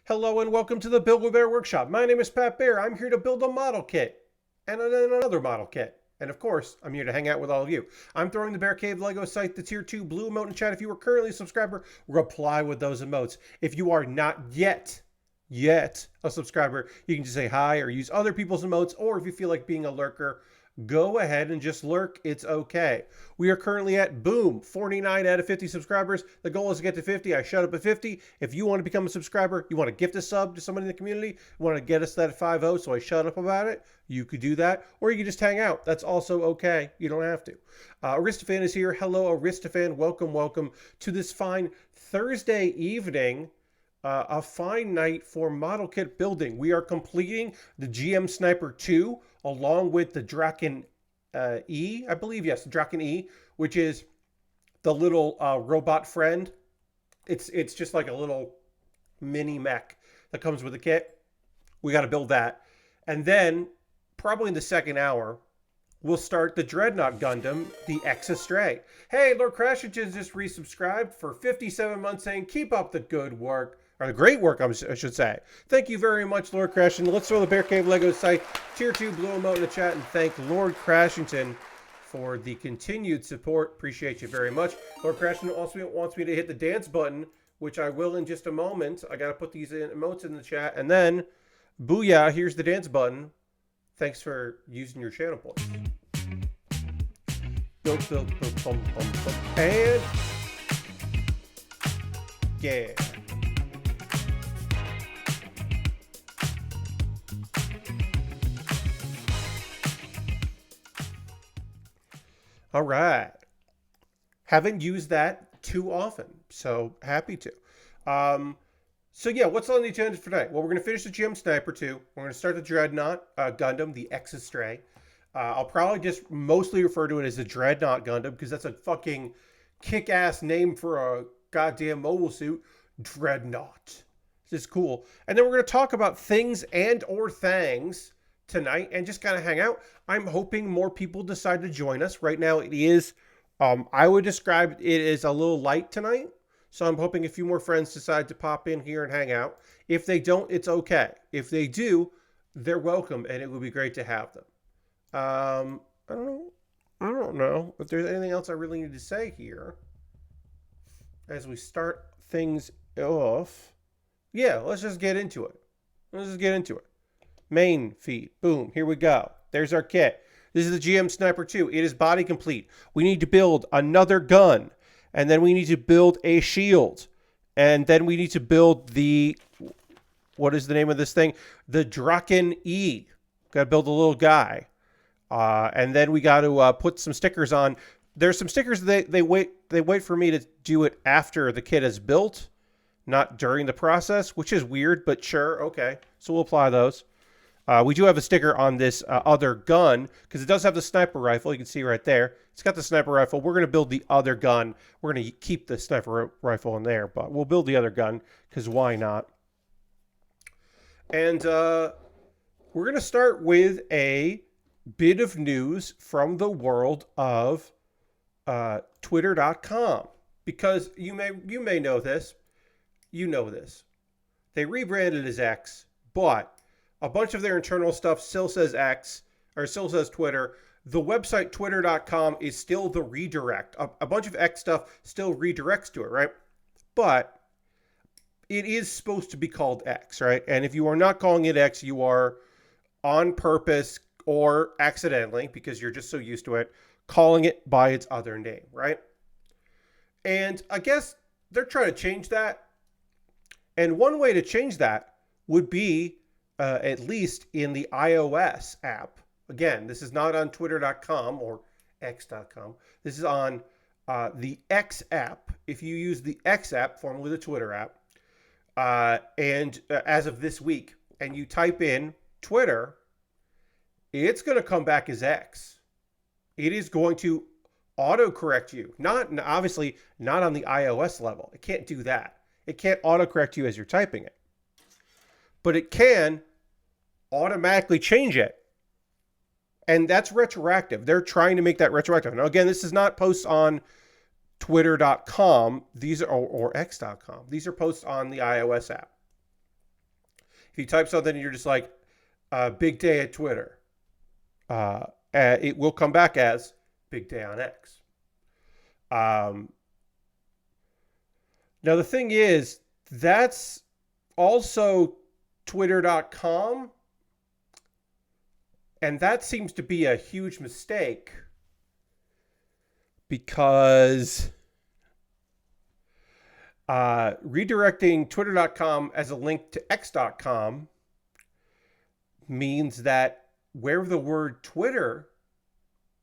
Hello and welcome to the Build With Baer Workshop. My name is Pat Baer. I'm here to build a model kit and then another model kit. And of course, I'm here to hang out with all of you. I'm throwing the Bear Cave Lego site, the tier 2 blue emote in chat. If you are currently a subscriber, reply with those emotes. If you are not yet a subscriber, you can just say hi or use other people's emotes. Or if you feel like being a lurker, go ahead and just lurk. It's okay. We are currently at, boom, 49 out of 50 subscribers. The goal is to get to 50. I shut up at 50. If you want to become a subscriber, you want to gift a sub to somebody in the community, you want to get us that 5-0 so I shut up about it, you could do that. Or you could just hang out. That's also okay. You don't have to. Aristophan is here. Hello, Aristophan. Welcome to this fine Thursday evening. A fine night for model kit building. We are completing the GM Sniper 2 along with the Draken E, I believe, yes, the Draken E, which is the little robot friend. It's just like a little mini mech that comes with the kit. We got to build that. And then, probably in the second hour, we'll start the Dreadnought Gundam, the Astray. Hey, Lord Crashington just resubscribed for 57 months saying, keep up the good work. Or the great work, I should say. Thank you very much, Lord Crashington. Let's throw the Bear Cave Lego site, tier 2 blue emote in the chat, and thank Lord Crashington for the continued support. Appreciate you very much. Lord Crashington also wants me to hit the dance button, which I will in just a moment. I got to put these emotes in the chat, and then, booyah, here's the dance button. Thanks for using your channel points. And yeah. All right. Haven't used that too often, so happy to. So yeah, what's on the agenda for tonight? Well, we're going to finish the GM Sniper 2. We're going to start the Dreadnought Gundam, the Astray. I'll probably just mostly refer to it as the Dreadnought Gundam because that's a fucking kick-ass name for a goddamn mobile suit. Dreadnought. This is cool. And then we're going to talk about things and or things tonight and just kind of hang out. I'm hoping more people decide to join us. Right now it is, I would describe it as a little light tonight. So I'm hoping a few more friends decide to pop in here and hang out. If they don't, it's okay. If they do, they're welcome and it would be great to have them. I don't know if there's anything else I really need to say here as we start things off. Yeah, let's just get into it. Main feed. Boom. Here we go. There's our kit. This is the GM Sniper 2. It is body complete. We need to build another gun. And then we need to build a shield. And then we need to build the... What is the name of this thing? The Draken E. Got to build a little guy. And then we got to put some stickers on. There's some stickers they wait for me to do it after the kit is built. Not during the process, which is weird, but sure. Okay. So we'll apply those. We do have a sticker on this other gun because it does have the sniper rifle. You can see right there. It's got the sniper rifle. We're going to build the other gun. We're going to keep the sniper rifle in there, but we'll build the other gun because why not? And we're going to start with a bit of news from the world of Twitter.com because you may know this. You know this. They rebranded as X, but a bunch of their internal stuff still says X, or still says Twitter. The website twitter.com is still the redirect. A bunch of X stuff still redirects to it, right? But it is supposed to be called X, right? And if you are not calling it X, you are on purpose or accidentally, because you're just so used to it, calling it by its other name, right? And I guess they're trying to change that. And one way to change that would be at least in the iOS app. Again, this is not on twitter.com or x.com. This is on the X app. If you use the X app, formerly the Twitter app, and as of this week, and you type in Twitter, it's going to come back as X. It is going to autocorrect you. Obviously, not on the iOS level. It can't do that. It can't autocorrect you as you're typing it. But it can automatically change it. And that's retroactive. They're trying to make that retroactive. Now, again, this is not posts on twitter.com. These are, or x.com. These are posts on the iOS app. If you type something and you're just like, big day at Twitter, it will come back as big day on X. Now, the thing is, that's also twitter.com. And that seems to be a huge mistake because redirecting twitter.com as a link to x.com means that where the word Twitter,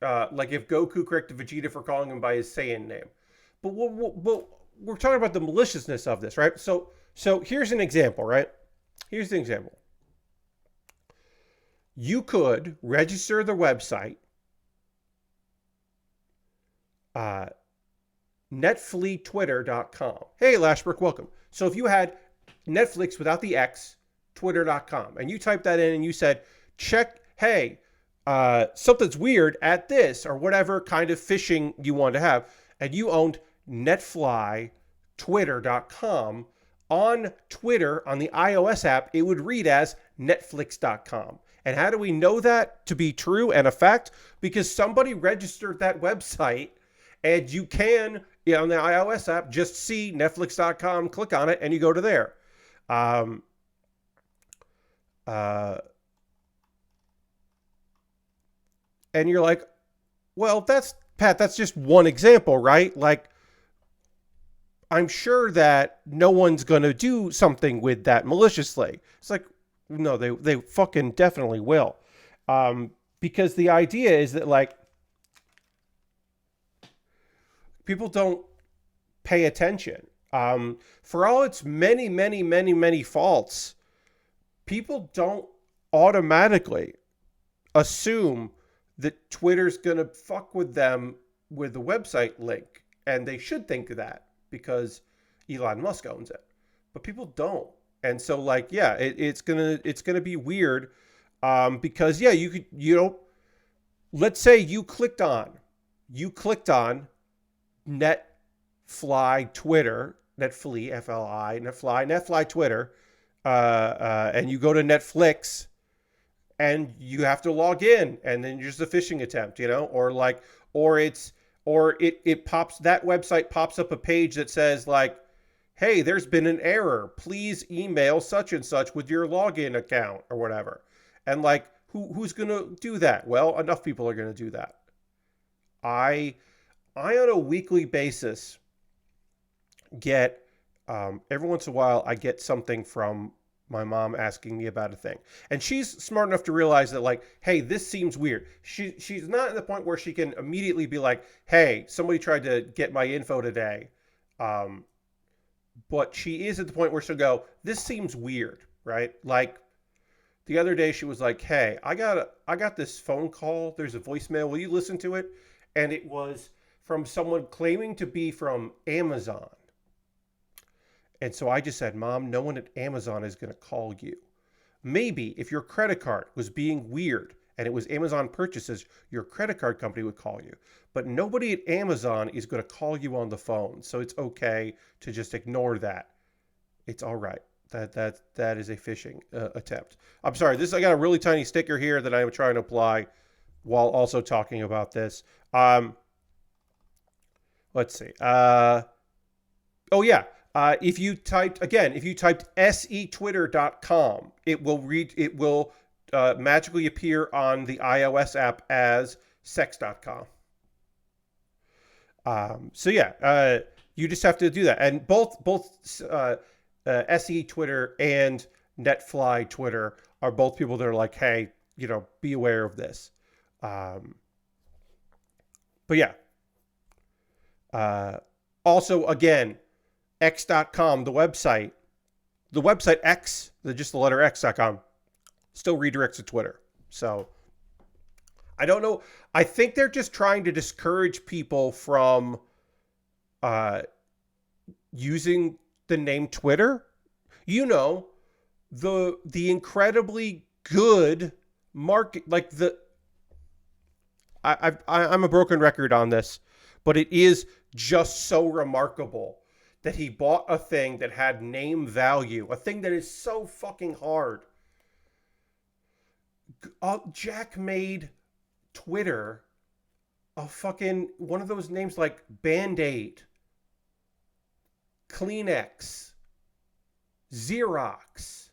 like if Goku corrected Vegeta for calling him by his Saiyan name. But we're talking about the maliciousness of this, right? So here's an example, right? Here's the example. You could register the website, netfleetwitter.com. Hey, Lashbrook, welcome. So if you had Netflix without the X, twitter.com, and you typed that in and you said, check, hey, something's weird at this, or whatever kind of phishing you want to have, and you owned netflytwitter.com, on Twitter, on the iOS app, it would read as netflix.com. And how do we know that to be true and a fact? Because somebody registered that website, and you can, on the iOS app, just see netflix.com, click on it, and you go to there. And you're like, well, that's just one example, right? Like, I'm sure that no one's going to do something with that maliciously. It's like, no, they fucking definitely will. Because the idea is that, like, people don't pay attention. For all its many, many, many, many faults, people don't automatically assume that Twitter's going to fuck with them with the website link. And they should think that because Elon Musk owns it. But people don't. And so, like, yeah, it's gonna be weird, because yeah, let's say you clicked on Netfly Twitter, Netfly Twitter, and you go to Netflix, and you have to log in, and then just a phishing attempt, or it pops, that website pops up a page that says like, hey, there's been an error. Please email such and such with your login account or whatever. And like, who's going to do that? Well, enough people are going to do that. I on a weekly basis get, every once in a while, I get something from my mom asking me about a thing. And she's smart enough to realize that, like, hey, this seems weird. She's not at the point where she can immediately be like, hey, somebody tried to get my info today. But she is at the point where she'll go, this seems weird, right? Like the other day she was like, hey, I got this phone call. There's a voicemail. Will you listen to it? And it was from someone claiming to be from Amazon. And so I just said, Mom, no one at Amazon is going to call you. Maybe if your credit card was being weird and it was Amazon purchases, your credit card company would call you. But nobody at Amazon is going to call you on the phone. So it's okay to just ignore that. It's all right. That is a phishing attempt. I'm sorry. I got a really tiny sticker here that I'm trying to apply while also talking about this. Let's see. Oh yeah. If you typed setwitter.com, it will magically appear on the iOS app as sex.com. So yeah, you just have to do that. And both SE Twitter and Netfly Twitter are both people that are like, hey, be aware of this. But yeah. Also, again, x.com, the website X, just the letter x.com, still redirects to Twitter. So I don't know. I think they're just trying to discourage people from using the name Twitter. The incredibly good market, like I'm a broken record on this, but it is just so remarkable that he bought a thing that had name value, a thing that is so fucking hard. Jack made Twitter a fucking one of those names like Band-Aid, Kleenex, Xerox,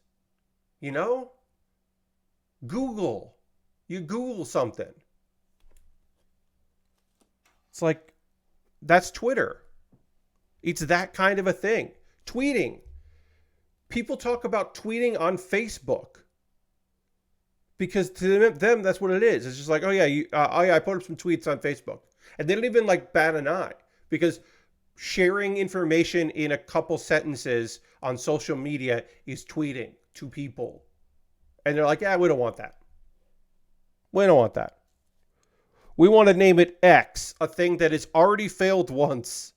you know? Google. You Google something. It's like, that's Twitter. It's that kind of a thing. Tweeting. People talk about tweeting on Facebook. Because to them, that's what it is. It's just like, oh yeah, I put up some tweets on Facebook. And they don't even like bat an eye. Because sharing information in a couple sentences on social media is tweeting to people. And they're like, yeah, we don't want that. We don't want that. We want to name it X, a thing that has already failed once,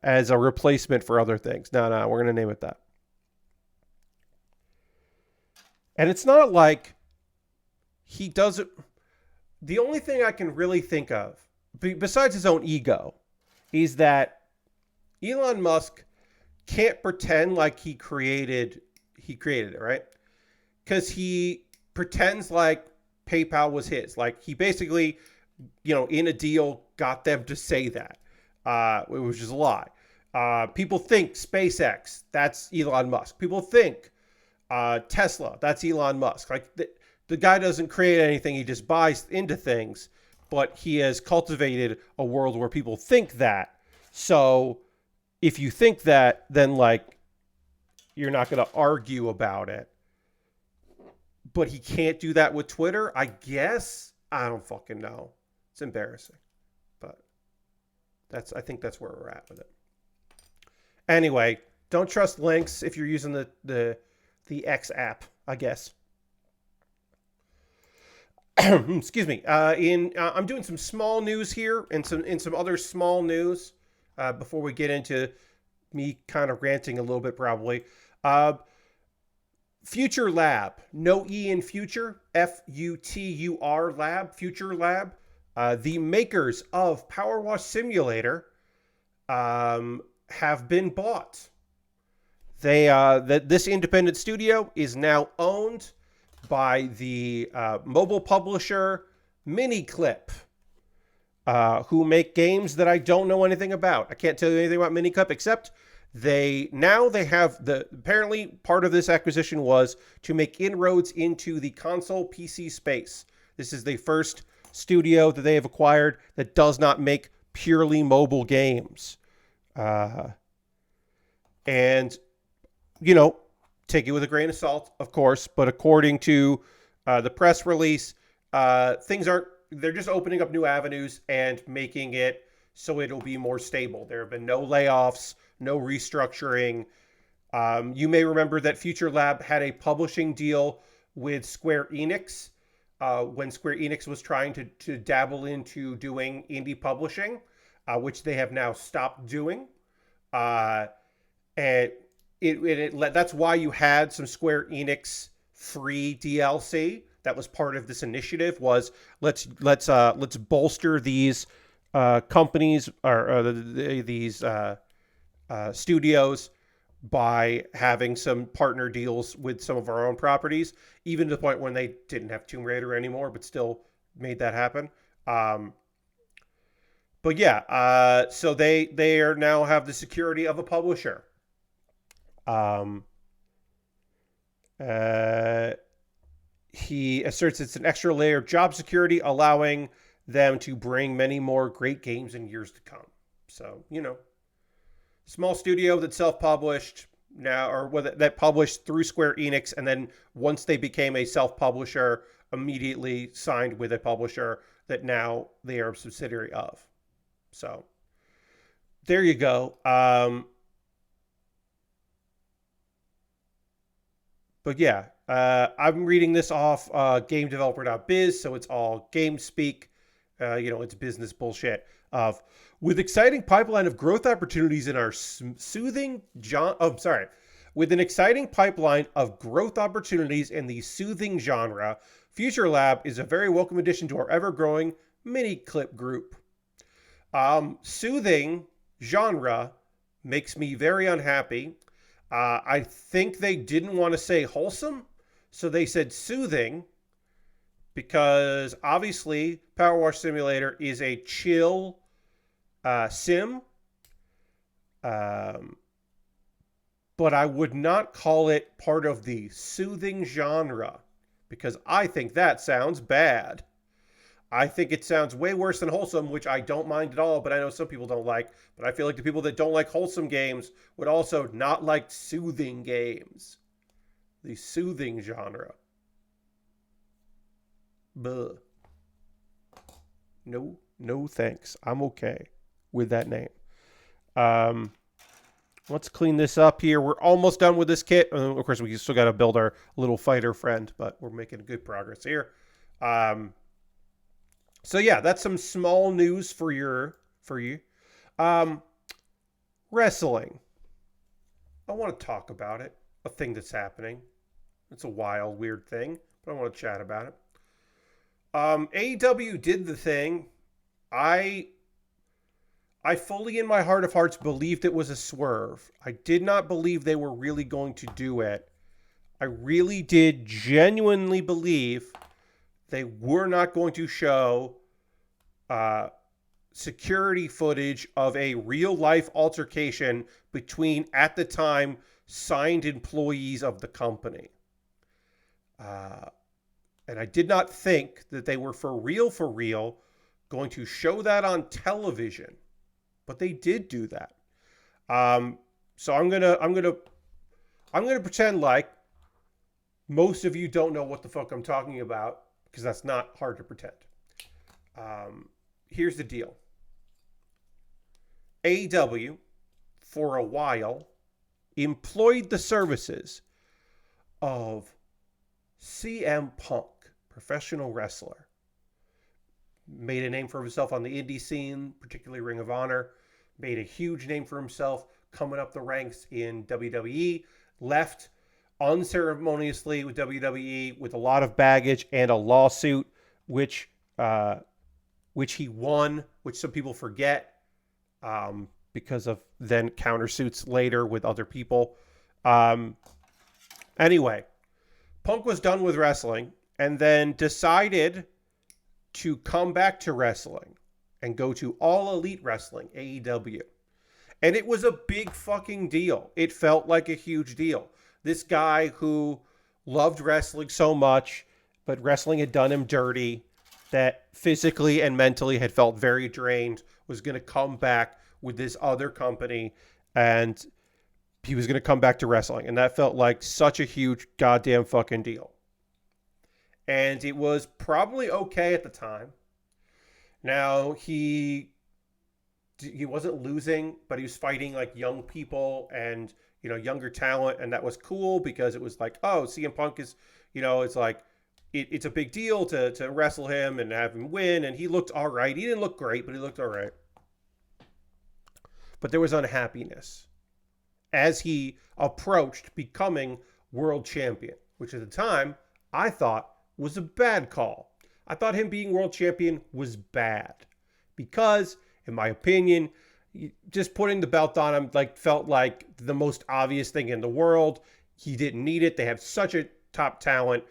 as a replacement for other things. No, we're going to name it that. And it's not like he does it. The only thing I can really think of, besides his own ego, is that Elon Musk can't pretend like he created it, right? Because he pretends like PayPal was his. Like, he basically, in a deal, got them to say that. It was just a lie. People think SpaceX, that's Elon Musk. People think Tesla, that's Elon Musk. Like, the guy doesn't create anything. He just buys into things. But he has cultivated a world where people think that. So if you think that, then, like, you're not going to argue about it. But he can't do that with Twitter, I guess. I don't fucking know. It's embarrassing. But I think that's where we're at with it. Anyway, don't trust links if you're using the X app, I guess. Excuse me. I'm doing some small news here and some other small news before we get into me kind of ranting a little bit, probably. Future Lab, no E in future, Futur Lab, Future Lab, the makers of Power Wash Simulator, have been bought. This independent studio is now owned by the mobile publisher Miniclip, who make games that I don't know anything about. I can't tell you anything about Miniclip except they have apparently part of this acquisition was to make inroads into the console PC space. This is the first studio that they have acquired that does not make purely mobile games. And, take it with a grain of salt, of course, but according to the press release, they're just opening up new avenues and making it so it'll be more stable. There have been no layoffs, no restructuring. You may remember that Future Lab had a publishing deal with Square Enix when Square Enix was trying to dabble into doing indie publishing, which they have now stopped doing. And that's why you had some Square Enix free DLC. That was part of this initiative. Was let's bolster these companies or these studios by having some partner deals with some of our own properties, even to the point when they didn't have Tomb Raider anymore, but still made that happen. But yeah, so they are now have the security of a publisher. He asserts it's an extra layer of job security, allowing them to bring many more great games in years to come. So, small studio that self-published now, or that published through Square Enix, and then once they became a self-publisher, immediately signed with a publisher that now they are a subsidiary of. So, there you go. But yeah, I'm reading this off GameDeveloper.biz, so it's all game speak. It's business bullshit. With exciting pipeline of growth opportunities in our with an exciting pipeline of growth opportunities in the soothing genre, Future Lab is a very welcome addition to our ever-growing Miniclip group. Soothing genre makes me very unhappy. I think they didn't want to say wholesome, so they said soothing, because obviously Power Wash Simulator is a chill sim, but I would not call it part of the soothing genre, because I think that sounds bad. I think it sounds way worse than wholesome, which I don't mind at all, but I know some people don't like. But I feel like the people that don't like wholesome games would also not like soothing games. The soothing genre. Buh. No thanks. I'm okay with that name. Let's clean this up here. We're almost done with this kit. Of course, we still got to build our little fighter friend, but we're making good progress here. So yeah, that's some small news for you. Wrestling. I want to talk about it. A thing that's happening. It's a wild, weird thing, but I want to chat about it. AEW did the thing. I fully, in my heart of hearts, believed it was a swerve. I did not believe they were really going to do it. I really did genuinely believe they were not going to show security footage of a real-life altercation between, at the time, signed employees of the company. And I did not think that they were for real, going to show that on television. But they did do that. So I'm gonna pretend like most of you don't know what the fuck I'm talking about, because that's not hard to pretend. Here's the deal. AEW, for a while, employed the services of CM Punk, professional wrestler. Made a name for himself on the indie scene, particularly Ring of Honor. Made a huge name for himself coming up the ranks in WWE. Left unceremoniously with WWE with a lot of baggage and a lawsuit, which he won, which some people forget, because of then countersuits later with other people. Anyway, Punk was done with wrestling and then decided to come back to wrestling and go to All Elite Wrestling, AEW. And it was a big fucking deal. It felt like a huge deal. This guy who loved wrestling so much, but wrestling had done him dirty, that physically and mentally had felt very drained, was going to come back with this other company, and he was going to come back to wrestling. And that felt like such a huge goddamn fucking deal. And it was probably okay at the time. Now, he wasn't losing, but he was fighting like young people and, younger talent. And that was cool because it was like, oh, CM Punk is, it's like, it's a big deal to wrestle him and have him win. And he looked all right. He didn't look great, but he looked all right. But there was unhappiness as he approached becoming world champion, which at the time I thought was a bad call. I thought him being world champion was bad because, in my opinion, just putting the belt on him felt like the most obvious thing in the world. He didn't need it. They have such a top talent.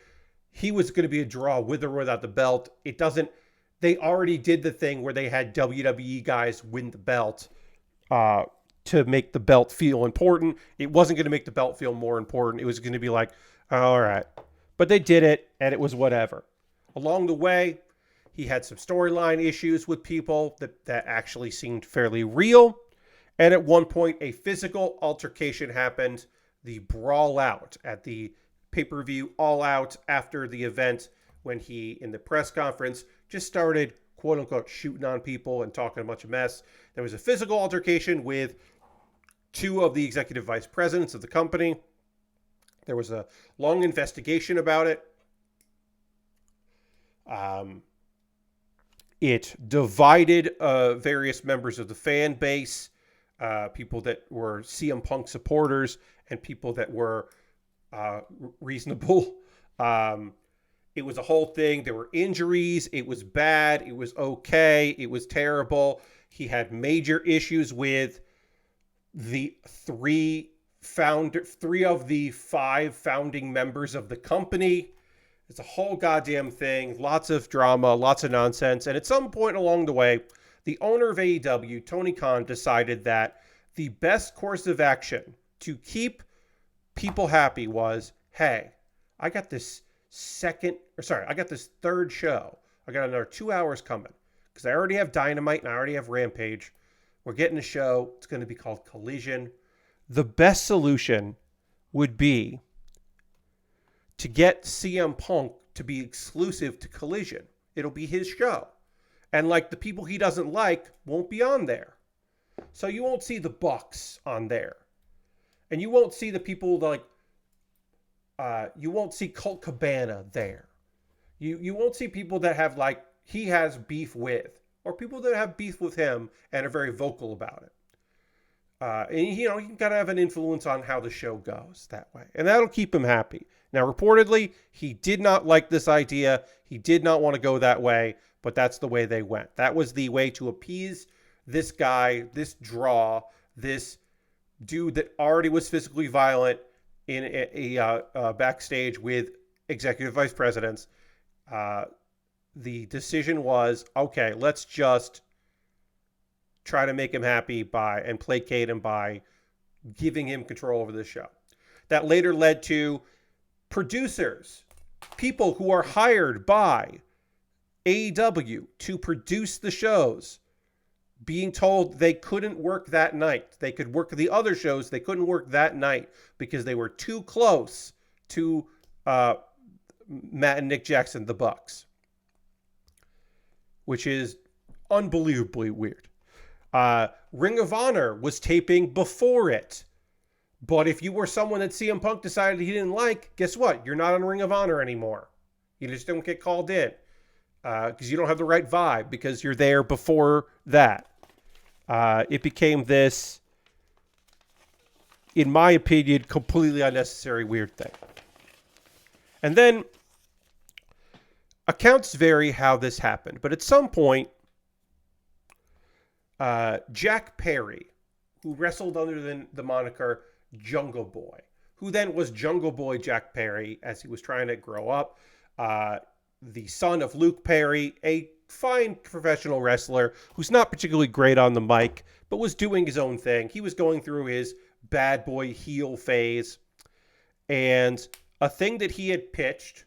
He was going to be a draw with or without the belt. They already did the thing where they had WWE guys win the belt to make the belt feel important. It wasn't going to make the belt feel more important. It was going to be like, all right. But they did it, and it was whatever. Along the way, he had some storyline issues with people that actually seemed fairly real. And at one point, a physical altercation happened. The brawl out at the pay-per-view All Out after the event, when he, in the press conference, just started, quote-unquote, shooting on people and talking a bunch of mess. There was a physical altercation with two of the executive vice presidents of the company. There was a long investigation about it. It divided various members of the fan base, people that were CM Punk supporters and people that were reasonable. It was a whole thing. There were injuries. It was bad. It was okay. It was terrible. He had major issues with the three of the five founding members of the company. It's a whole goddamn thing. Lots of drama, lots of nonsense. And at some point along the way, the owner of AEW, Tony Khan, decided that the best course of action to keep people happy was, hey, I got this third show. I got another 2 hours coming because I already have Dynamite and I already have Rampage. We're getting a show. It's going to be called Collision. The best solution would be to get CM Punk to be exclusive to Collision. It'll be his show. And like the people he doesn't like won't be on there. So you won't see the Bucks on there. And you won't see the people like, you won't see Colt Cabana there. You won't see people that have like, he has beef with, or people that have beef with him and are very vocal about it. And you know, you gotta have an influence on how the show goes that way. And that'll keep him happy. Now, reportedly, he did not like this idea. He did not want to go that way, but that's the way they went. That was the way to appease this guy, this draw, this dude that already was physically violent in a backstage with executive vice presidents. The decision was, okay, let's just try to make him happy and placate him by giving him control over the show. That later led to producers, people who are hired by AEW to produce the shows, being told they couldn't work that night. They could work the other shows. They couldn't work that night because they were too close to Matt and Nick Jackson, the Bucks, which is unbelievably weird. Ring of Honor was taping before it. But if you were someone that CM Punk decided he didn't like, guess what? You're not on Ring of Honor anymore. You just don't get called in because you don't have the right vibe because you're there before that. It became this, in my opinion, completely unnecessary weird thing. And then accounts vary how this happened. But at some point, Jack Perry, who wrestled under the moniker Jungle Boy, who then was Jungle Boy Jack Perry as he was trying to grow up, the son of Luke Perry, a fine professional wrestler who's not particularly great on the mic, but was doing his own thing. He was going through his bad boy heel phase. And a thing that he had pitched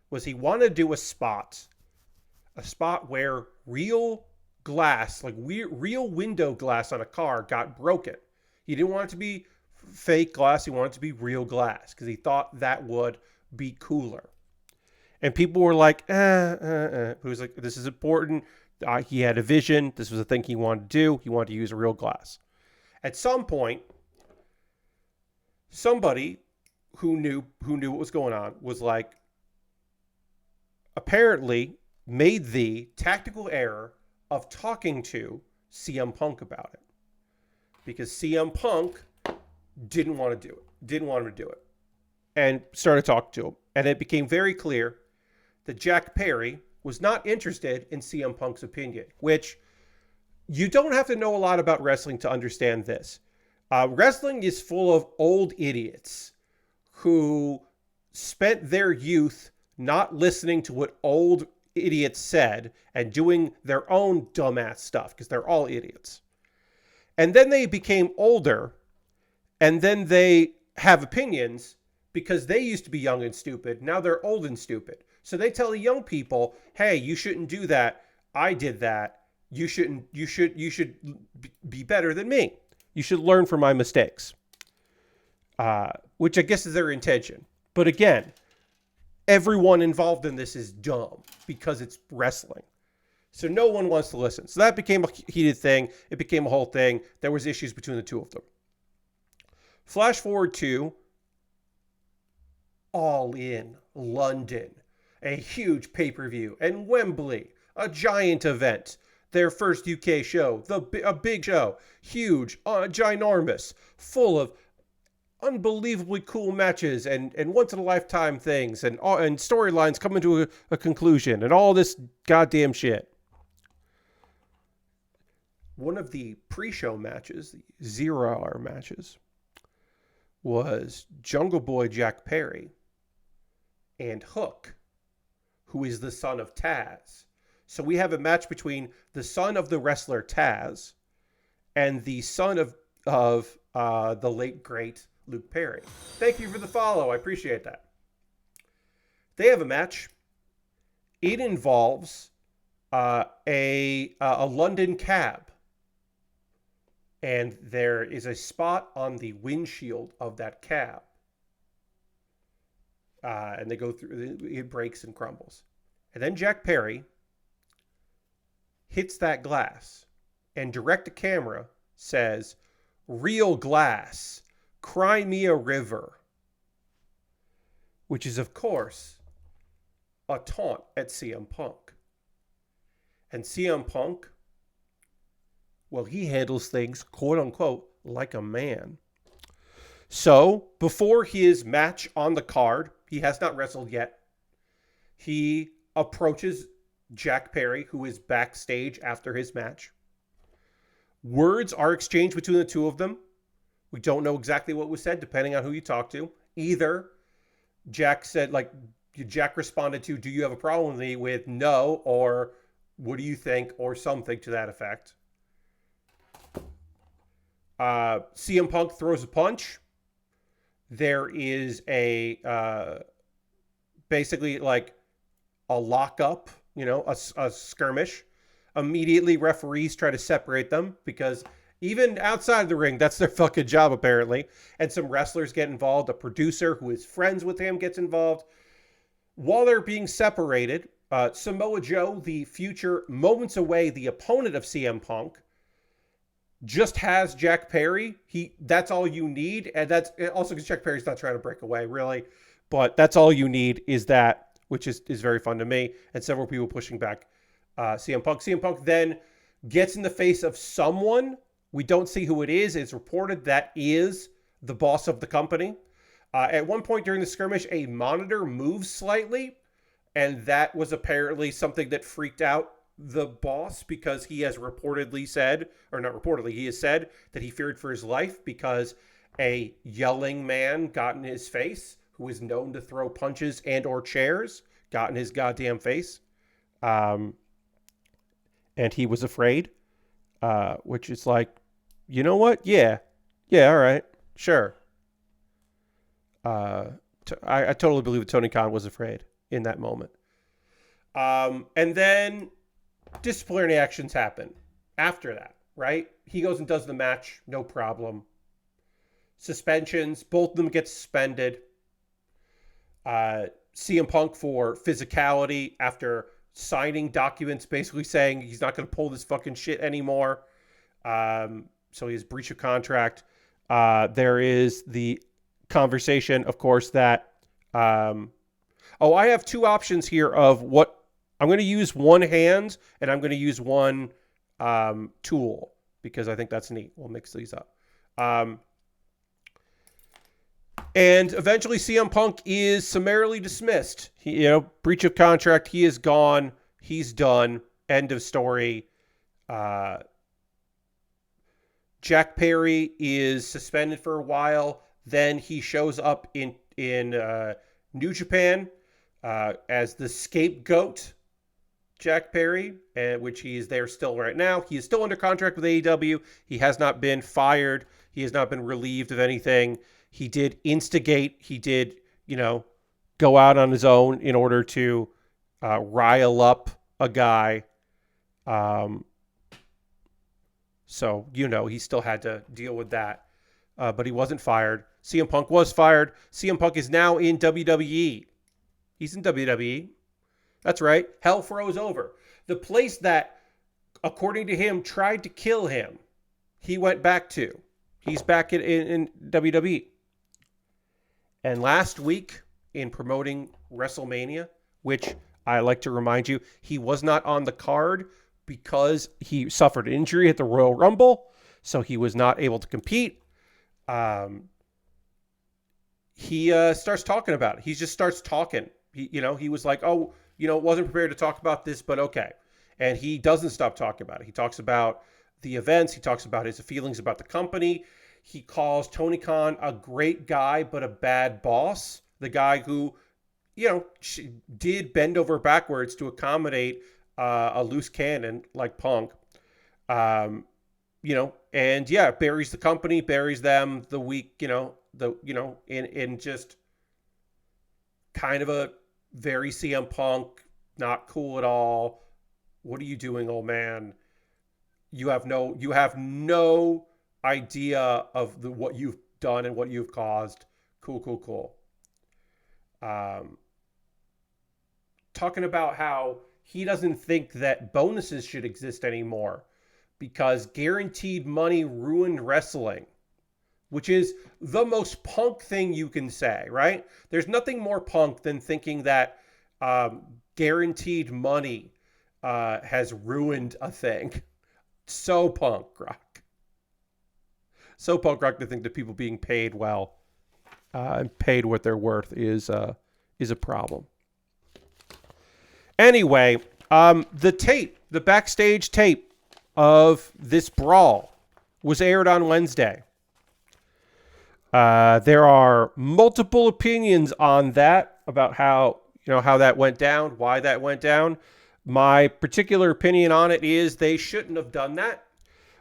was he wanted to do a spot where real glass, like real window glass on a car got broken. He didn't want it to be fake glass. He wanted it to be real glass because he thought that would be cooler. And people were like, It was like, this is important. He had a vision. This was a thing he wanted to do. He wanted to use real glass. At some point, somebody who knew what was going on was like, apparently made the tactical error of talking to CM Punk about it. Because CM Punk didn't want to do it. Didn't want him to do it. And started talking to him. And it became very clear that Jack Perry was not interested in CM Punk's opinion. Which, you don't have to know a lot about wrestling to understand this. Wrestling is full of old idiots who spent their youth not listening to what old idiots said and doing their own dumbass stuff because they're all idiots. And then they became older and then they have opinions because they used to be young and stupid. Now they're old and stupid. So they tell the young people, hey, you shouldn't do that. I did that. You should be better than me. You should learn from my mistakes. Which I guess is their intention. But again, everyone involved in this is dumb because it's wrestling. So no one wants to listen. So that became a heated thing. It became a whole thing. There was issues between the two of them. Flash forward to All In London, a huge pay-per-view, and Wembley, a giant event. Their first UK show, a big show, huge, ginormous, full of unbelievably cool matches and once-in-a-lifetime things and storylines coming to a conclusion and all this goddamn shit. one of the pre-show matches, the 0-hour matches, was Jungle Boy Jack Perry and Hook, who is the son of Taz. So we have a match between the son of the wrestler Taz and the son of the late great Luke Perry. Thank you for the follow. I appreciate that. They have a match. It involves a London cab, and there is a spot on the windshield of that cab, and they go through. It breaks and crumbles, and then Jack Perry hits that glass, and direct to camera says, "Real glass, cry me a river," which is, of course, a taunt at CM Punk. And CM Punk, well, he handles things, quote unquote, like a man. So, before his match on the card, he has not wrestled yet, he approaches Jack Perry, who is backstage after his match. Words are exchanged between the two of them. We don't know exactly what was said, depending on who you talk to. Either Jack said, Jack responded to, "Do you have a problem with me?" with "No," or "What do you think?" or something to that effect. CM Punk throws a punch. There is basically like a lockup, a skirmish. Immediately, referees try to separate them because even outside the ring, that's their fucking job, apparently. And some wrestlers get involved. A producer who is friends with him gets involved. While they're being separated, Samoa Joe, the future moments away, the opponent of CM Punk, just has Jack Perry. That's all you need. And that's also because Jack Perry's not trying to break away, really. But that's all you need is that, which is very fun to me. And several people pushing back CM Punk. CM Punk then gets in the face of someone. We don't see who it is. It's reported that is the boss of the company. At one point during the skirmish, a monitor moves slightly, and that was apparently something that freaked out the boss because he has reportedly said, or not reportedly, he has said that he feared for his life because a yelling man got in his face, who is known to throw punches and or chairs, got in his goddamn face. And he was afraid, which is like, you know what? Yeah, all right, sure. I totally believe that Tony Khan was afraid in that moment. And then disciplinary actions happen after that, right? He goes and does the match, no problem. Suspensions, both of them get suspended. CM Punk for physicality after signing documents basically saying he's not going to pull this fucking shit anymore. So he has breach of contract. There is the conversation, of course, that I have two options here of what I'm going to use. One hand and I'm going to use one tool because I think that's neat. We'll mix these up. And eventually CM Punk is summarily dismissed. Breach of contract. He is gone. He's done. End of story. Jack Perry is suspended for a while. Then he shows up in New Japan as the scapegoat, Jack Perry, which he is there still right now. He is still under contract with AEW. He has not been fired. He has not been relieved of anything. He did instigate. He did, go out on his own in order to rile up a guy. So, he still had to deal with that. But he wasn't fired. CM Punk was fired. CM Punk is now in WWE. He's in WWE. That's right. Hell froze over. The place that, according to him, tried to kill him, he went back to. He's back in WWE. And last week, in promoting WrestleMania, which I like to remind you, he was not on the card because he suffered an injury at the Royal Rumble, so he was not able to compete. He starts talking about it. He just starts talking. He was like, wasn't prepared to talk about this, but okay. And he doesn't stop talking about it. He talks about the events. He talks about his feelings about the company. He calls Tony Khan a great guy, but a bad boss. The guy who, did bend over backwards to accommodate a loose cannon like Punk. And buries the company, buries them the week, in just kind of a very CM Punk, not cool at all. What are you doing, old man? You have no idea of what you've done and what you've caused. Cool. Talking about how he doesn't think that bonuses should exist anymore because guaranteed money ruined wrestling, which is the most Punk thing you can say, right? There's nothing more Punk than thinking that guaranteed money has ruined a thing. So punk rock. So punk rock to think that people being paid well and paid what they're worth is a problem. Anyway, the backstage tape of this brawl was aired on Wednesday. There are multiple opinions on that about how that went down, why that went down. My particular opinion on it is they shouldn't have done that.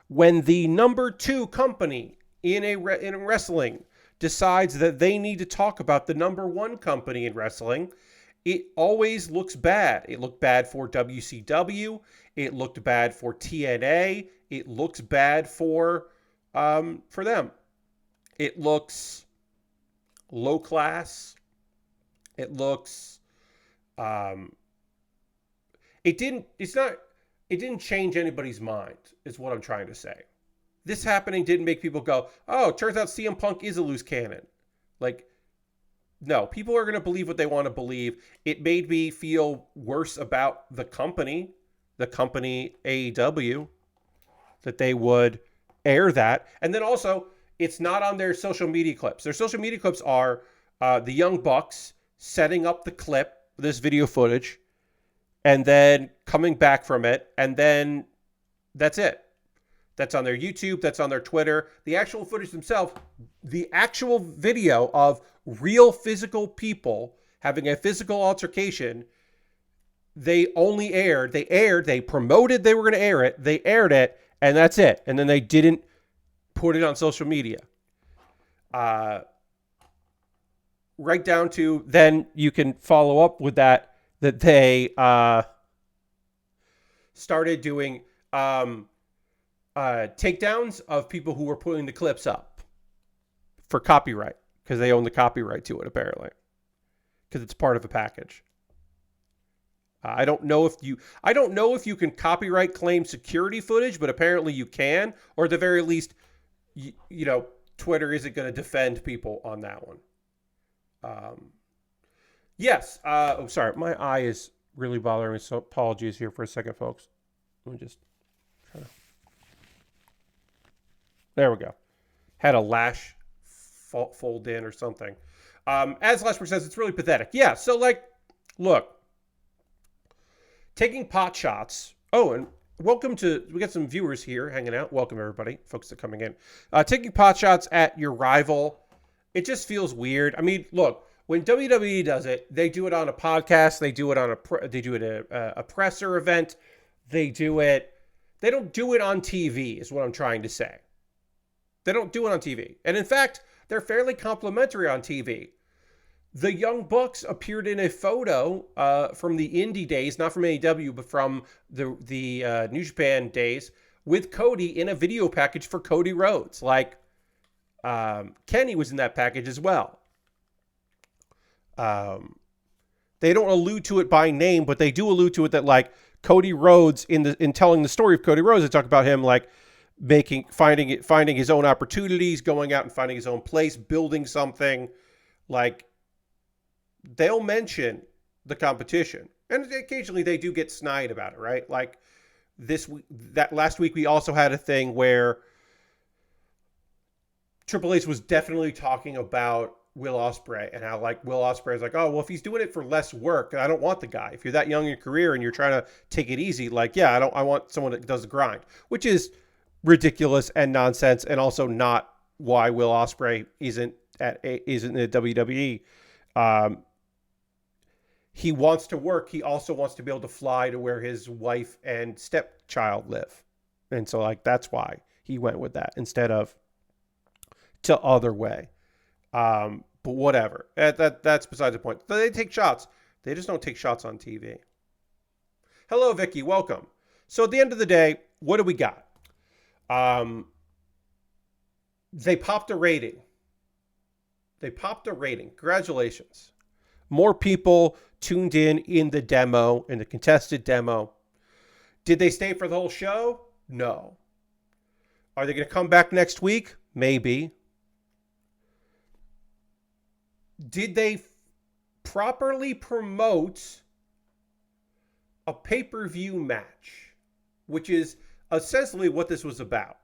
When the number 2 company in wrestling decides that they need to talk about the number 1 company in wrestling, it always looks bad. It looked bad for WCW. It looked bad for TNA. It looks bad for them. It looks low class. It looks It didn't change anybody's mind, is what I'm trying to say. This happening didn't make people go, oh, turns out CM Punk is a loose cannon. Like, no, people are going to believe what they want to believe. It made me feel worse about the company AEW, that they would air that. And then also, it's not on their social media clips. Their social media clips are the Young Bucks setting up the clip, this video footage, and then coming back from it, and then that's it. That's on their YouTube, that's on their Twitter. The actual footage themselves, the actual video of real physical people having a physical altercation, they promoted they were going to air it, they aired it, and that's it. And then they didn't put it on social media. Right down to, then you can follow up with that they started doing takedowns of people who were putting the clips up for copyright, because they own the copyright to it, apparently, because it's part of a package. I don't know if you can copyright claim security footage, but apparently you can, or at the very least, Twitter isn't going to defend people on that one. Yes. Sorry. My eye is really bothering me, so apologies here for a second, folks. Let me just try to... There we go. Had a lash fold in or something. As Lashberg says, it's really pathetic. Yeah, so, look. Taking pot shots. Oh, and we got some viewers here hanging out. Welcome, everybody. Folks that are coming in. Taking pot shots at your rival. It just feels weird. I mean, look. When WWE does it, they do it on a podcast. They do it on a presser event. They don't do it on TV, is what I'm trying to say. They don't do it on TV. And in fact, they're fairly complimentary on TV. The Young Bucks appeared in a photo from the indie days, not from AEW, but from the New Japan days, with Cody in a video package for Cody Rhodes. Kenny was in that package as well. They don't allude to it by name, but they do allude to it that Cody Rhodes in telling the story of Cody Rhodes, they talk about him finding his own opportunities, going out and finding his own place, building something. They'll mention the competition, and occasionally they do get snide about it, right? Last week we also had a thing where Triple H was definitely talking about Will Ospreay and how Will Ospreay is oh, well, if he's doing it for less work, I don't want the guy. If you're that young in your career and you're trying to take it easy, I want someone that does the grind, which is ridiculous and nonsense, and also not why Will Ospreay isn't in the WWE. He wants to work. He also wants to be able to fly to where his wife and stepchild live. And so, like, that's why he went with that instead of to other way. But whatever. That's beside the point. They take shots. They just don't take shots on TV. Hello, Vicky. Welcome. So at the end of the day, what do we got? They popped a rating. Congratulations. More people tuned in the demo, in the contested demo. Did they stay for the whole show? No. Are they going to come back next week? Maybe. Did they properly promote a pay-per-view match, which is essentially what this was about?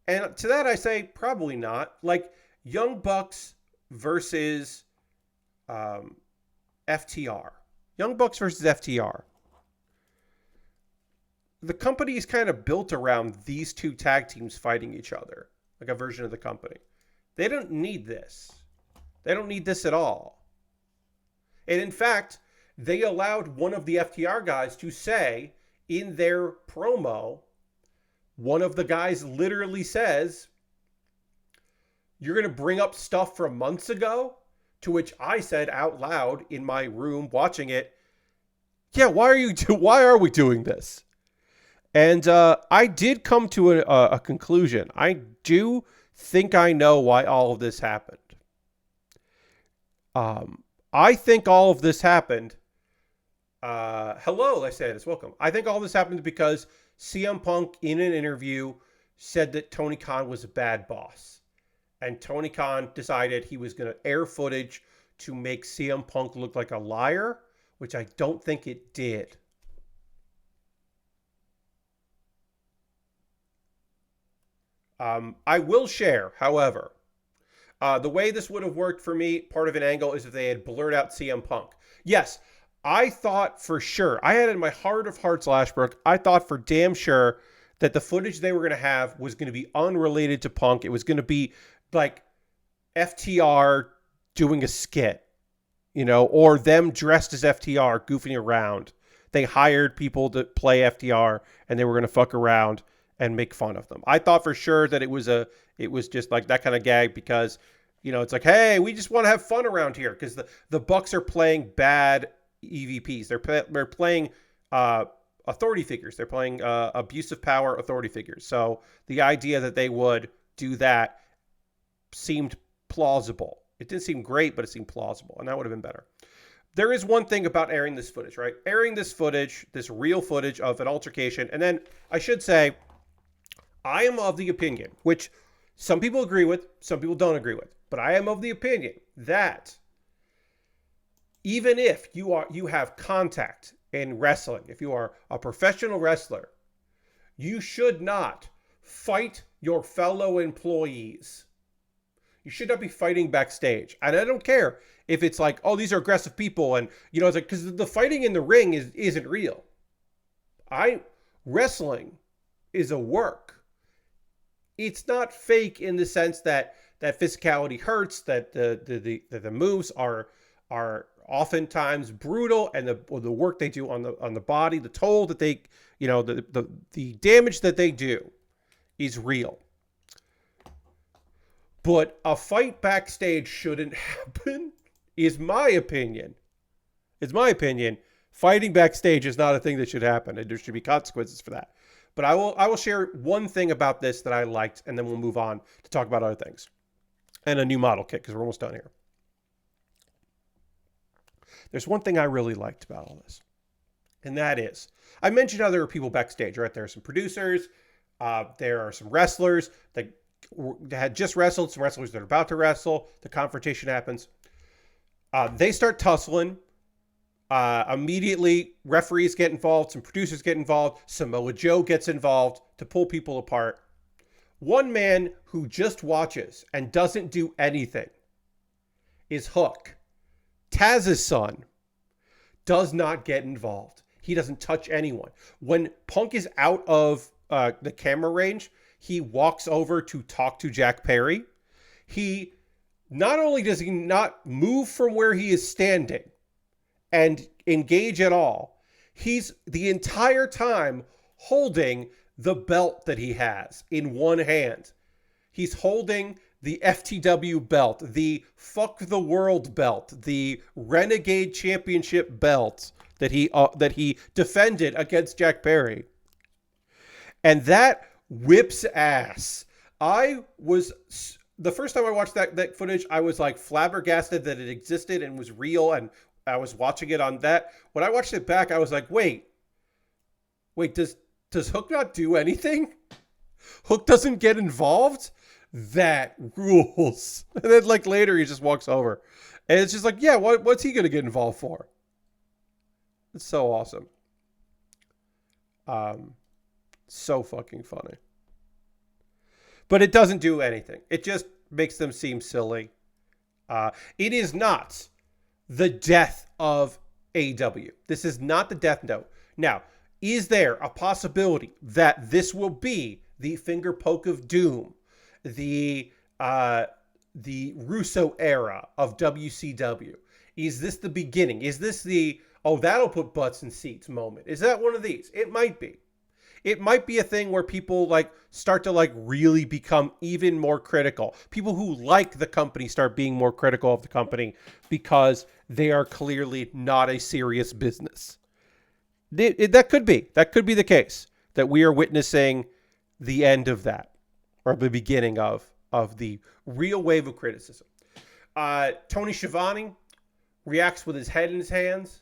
And to that I say, probably not. Like, Young Bucks versus FTR. Young Bucks versus FTR. The company is kind of built around these two tag teams fighting each other, like a version of the company. They don't need this. They don't need this at all. And in fact, they allowed one of the FTR guys to say in their promo, one of the guys literally says, "You're going to bring up stuff from months ago?" To which I said out loud in my room watching it, "Yeah, why are we doing this?" And I did come to a conclusion. I do think I know why all of this happened. I think all of this happened. Hello, Lysanis, welcome. I think all this happened because CM Punk, in an interview, said that Tony Khan was a bad boss. And Tony Khan decided he was going to air footage to make CM Punk look like a liar, which I don't think it did. I will share, however, the way this would have worked for me, part of an angle, is if they had blurred out CM Punk. Yes, I thought for sure, I had in my heart of hearts, Lashbrook, I thought for damn sure that the footage they were going to have was going to be unrelated to Punk. It was going to be like FTR doing a skit, or them dressed as FTR goofing around. They hired people to play FTR and they were going to fuck around and make fun of them. I thought for sure that it was just like that kind of gag because, it's like, hey, we just want to have fun around here because the Bucks are playing bad EVPs. They're playing authority figures. They're playing abusive power authority figures. So the idea that they would do that seemed plausible. It didn't seem great, but it seemed plausible, and that would have been better. There is one thing about airing this footage, right? Airing this footage, this real footage of an altercation, and then I should say, I am of the opinion, which some people agree with, some people don't agree with, but I am of the opinion that even if you have contact in wrestling, if you are a professional wrestler, you should not fight your fellow employees. You should not be fighting backstage. And I don't care if it's like, oh, these are aggressive people. And, it's like, because the fighting in the ring isn't real. Wrestling is a work. It's not fake in the sense that physicality hurts, that the moves are oftentimes brutal, and the work they do on the body, the toll that they, the damage that they do is real. But a fight backstage shouldn't happen, is my opinion. It's my opinion. Fighting backstage is not a thing that should happen, and there should be consequences for that. But I will share one thing about this that I liked, and then we'll move on to talk about other things. And a new model kit, because we're almost done here. There's one thing I really liked about all this. And that is, I mentioned how there were people backstage, right? There are some producers. There are some wrestlers that had just wrestled, some wrestlers that are about to wrestle. The confrontation happens. They start tussling. Immediately, referees get involved. Some producers get involved. Samoa Joe gets involved to pull people apart. One man who just watches and doesn't do anything is Hook. Taz's son does not get involved. He doesn't touch anyone. When Punk is out of the camera range, he walks over to talk to Jack Perry. He not only does he not move from where he is standing and engage at all, he's the entire time holding the belt that he has in one hand. He's holding the FTW belt, the Fuck the World belt, the Renegade Championship belt that he defended against Jack Perry. And that whips ass. The first time I watched that footage, I was like flabbergasted that it existed and was real, and I was watching it on that. When I watched it back, I was like, wait, does Hook not do anything? Hook doesn't get involved? That rules. And then like later he just walks over. And it's just like, yeah, what's he going to get involved for? It's so awesome. So fucking funny. But it doesn't do anything. It just makes them seem silly. It is not the death of AEW. This is not the death note. Now, is there a possibility that this will be the finger poke of doom? The Russo era of WCW? Is this the beginning? Is this the, oh, that'll put butts in seats moment? Is that one of these? It might be. It might be a thing where people like start to like really become even more critical. People who like the company start being more critical of the company because they are clearly not a serious business. That could be the case, that we are witnessing the end of that, or the beginning of the real wave of criticism. Tony Schiavone reacts with his head in his hands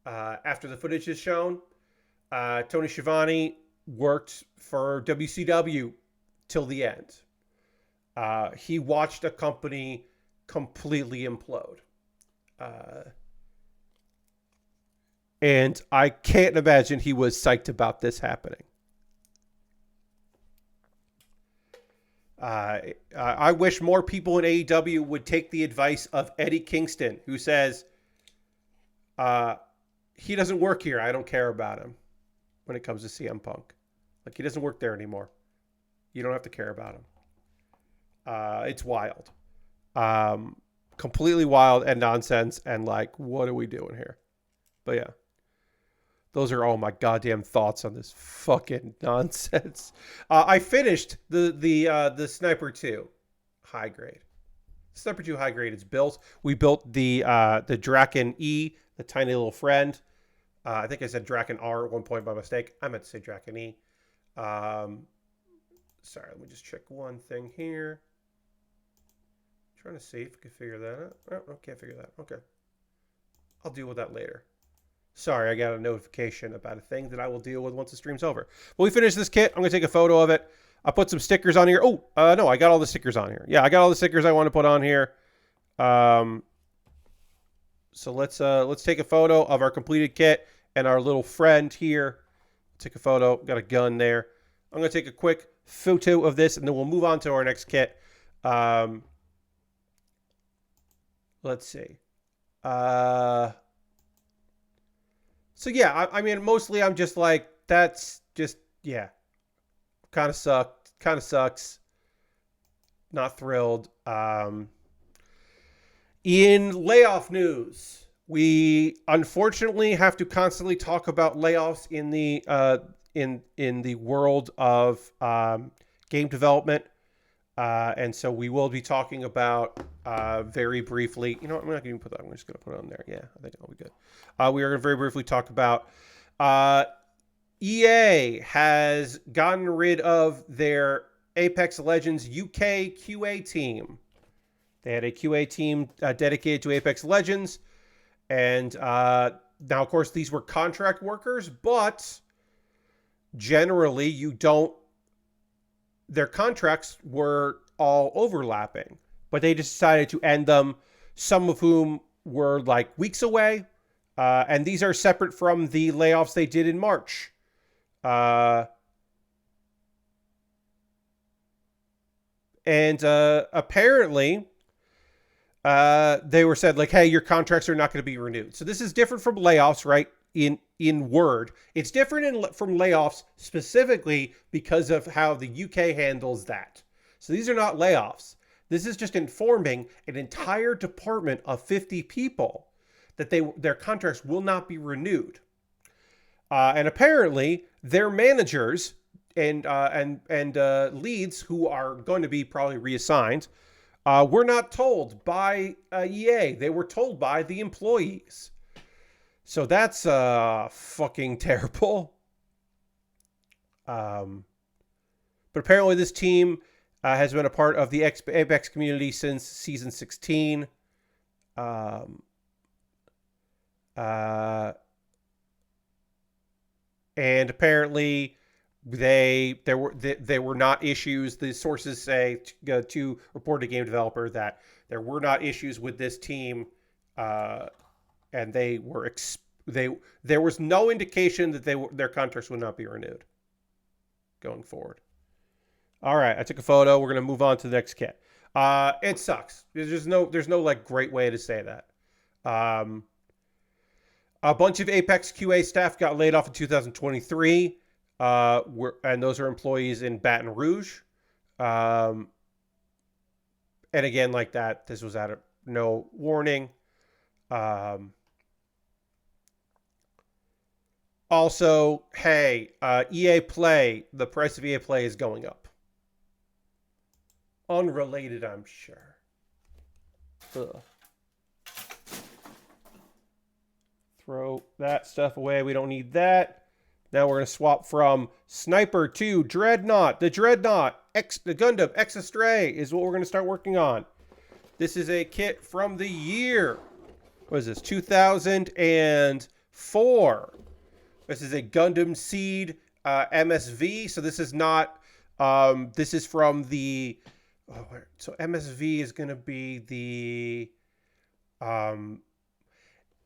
after the footage is shown. Tony Schiavone worked for WCW till the end. He watched a company completely implode. And I can't imagine he was psyched about this happening. I wish more people in AEW would take the advice of Eddie Kingston, who says, he doesn't work here. I don't care about him when it comes to CM Punk. Like, he doesn't work there anymore. You don't have to care about him. It's wild. Completely wild and nonsense. And like, what are we doing here? But yeah. Those are all my goddamn thoughts on this fucking nonsense. I finished the Sniper 2 high grade. Sniper 2 high grade is built. We built the Draken E, the tiny little friend. I think I said Draken R at one point by mistake. I meant to say Draken E. Sorry, let me just check one thing here. Trying to see if I can figure that out. Oh, I can't figure that. Okay. I'll deal with that later. Sorry, I got a notification about a thing that I will deal with once the stream's over. Well, we finished this kit. I'm going to take a photo of it. I'll put some stickers on here. Oh, no, I got all the stickers on here. Yeah, I got all the stickers I want to put on here. So let's take a photo of our completed kit and our little friend here. Take a photo. Got a gun there. I'm going to take a quick photo of this, and then we'll move on to our next kit. Let's see. So yeah, I mean, mostly I'm just like, that's just, yeah, kind of sucks. Not thrilled. In layoff news, we unfortunately have to constantly talk about layoffs in the world of game development. And so we will be talking about very briefly. You know what? I'm not going to put that. I'm just going to put it on there. Yeah, I think that'll be good. We are going to very briefly talk about EA has gotten rid of their Apex Legends UK QA team. They had a QA team dedicated to Apex Legends. And now, of course, these were contract workers, but generally their contracts were all overlapping, but they decided to end them, some of whom were like weeks away. And these are separate from the layoffs they did in March. And apparently they were said like, hey, your contracts are not going to be renewed. So this is different from layoffs, right? in Word. It's different from layoffs specifically because of how the UK handles that. So these are not layoffs. This is just informing an entire department of 50 people that their contracts will not be renewed. And apparently their managers and leads who are going to be probably reassigned were not told by EA. They were told by the employees. So that's fucking terrible. But apparently this team has been a part of the Apex community since Season 16. And apparently there were not issues. The sources say to report to game developer that there were not issues with this team, and there was no indication that their contracts would not be renewed going forward. All right, I took a photo. We're gonna move on to the next kit. It sucks. There's no like great way to say that. A bunch of Apex QA staff got laid off in 2023, and those are employees in Baton Rouge. And again, like that, this was out of no warning. Also, hey, EA Play, the price of EA Play is going up. Unrelated, I'm sure. Ugh. Throw that stuff away. We don't need that. Now we're going to swap from Sniper to Dreadnought. The Dreadnought, the Gundam X Astray is what we're going to start working on. This is a kit from the year. What is this? 2004. This is a Gundam Seed MSV. So this is not, this is from the, so MSV is going to be the,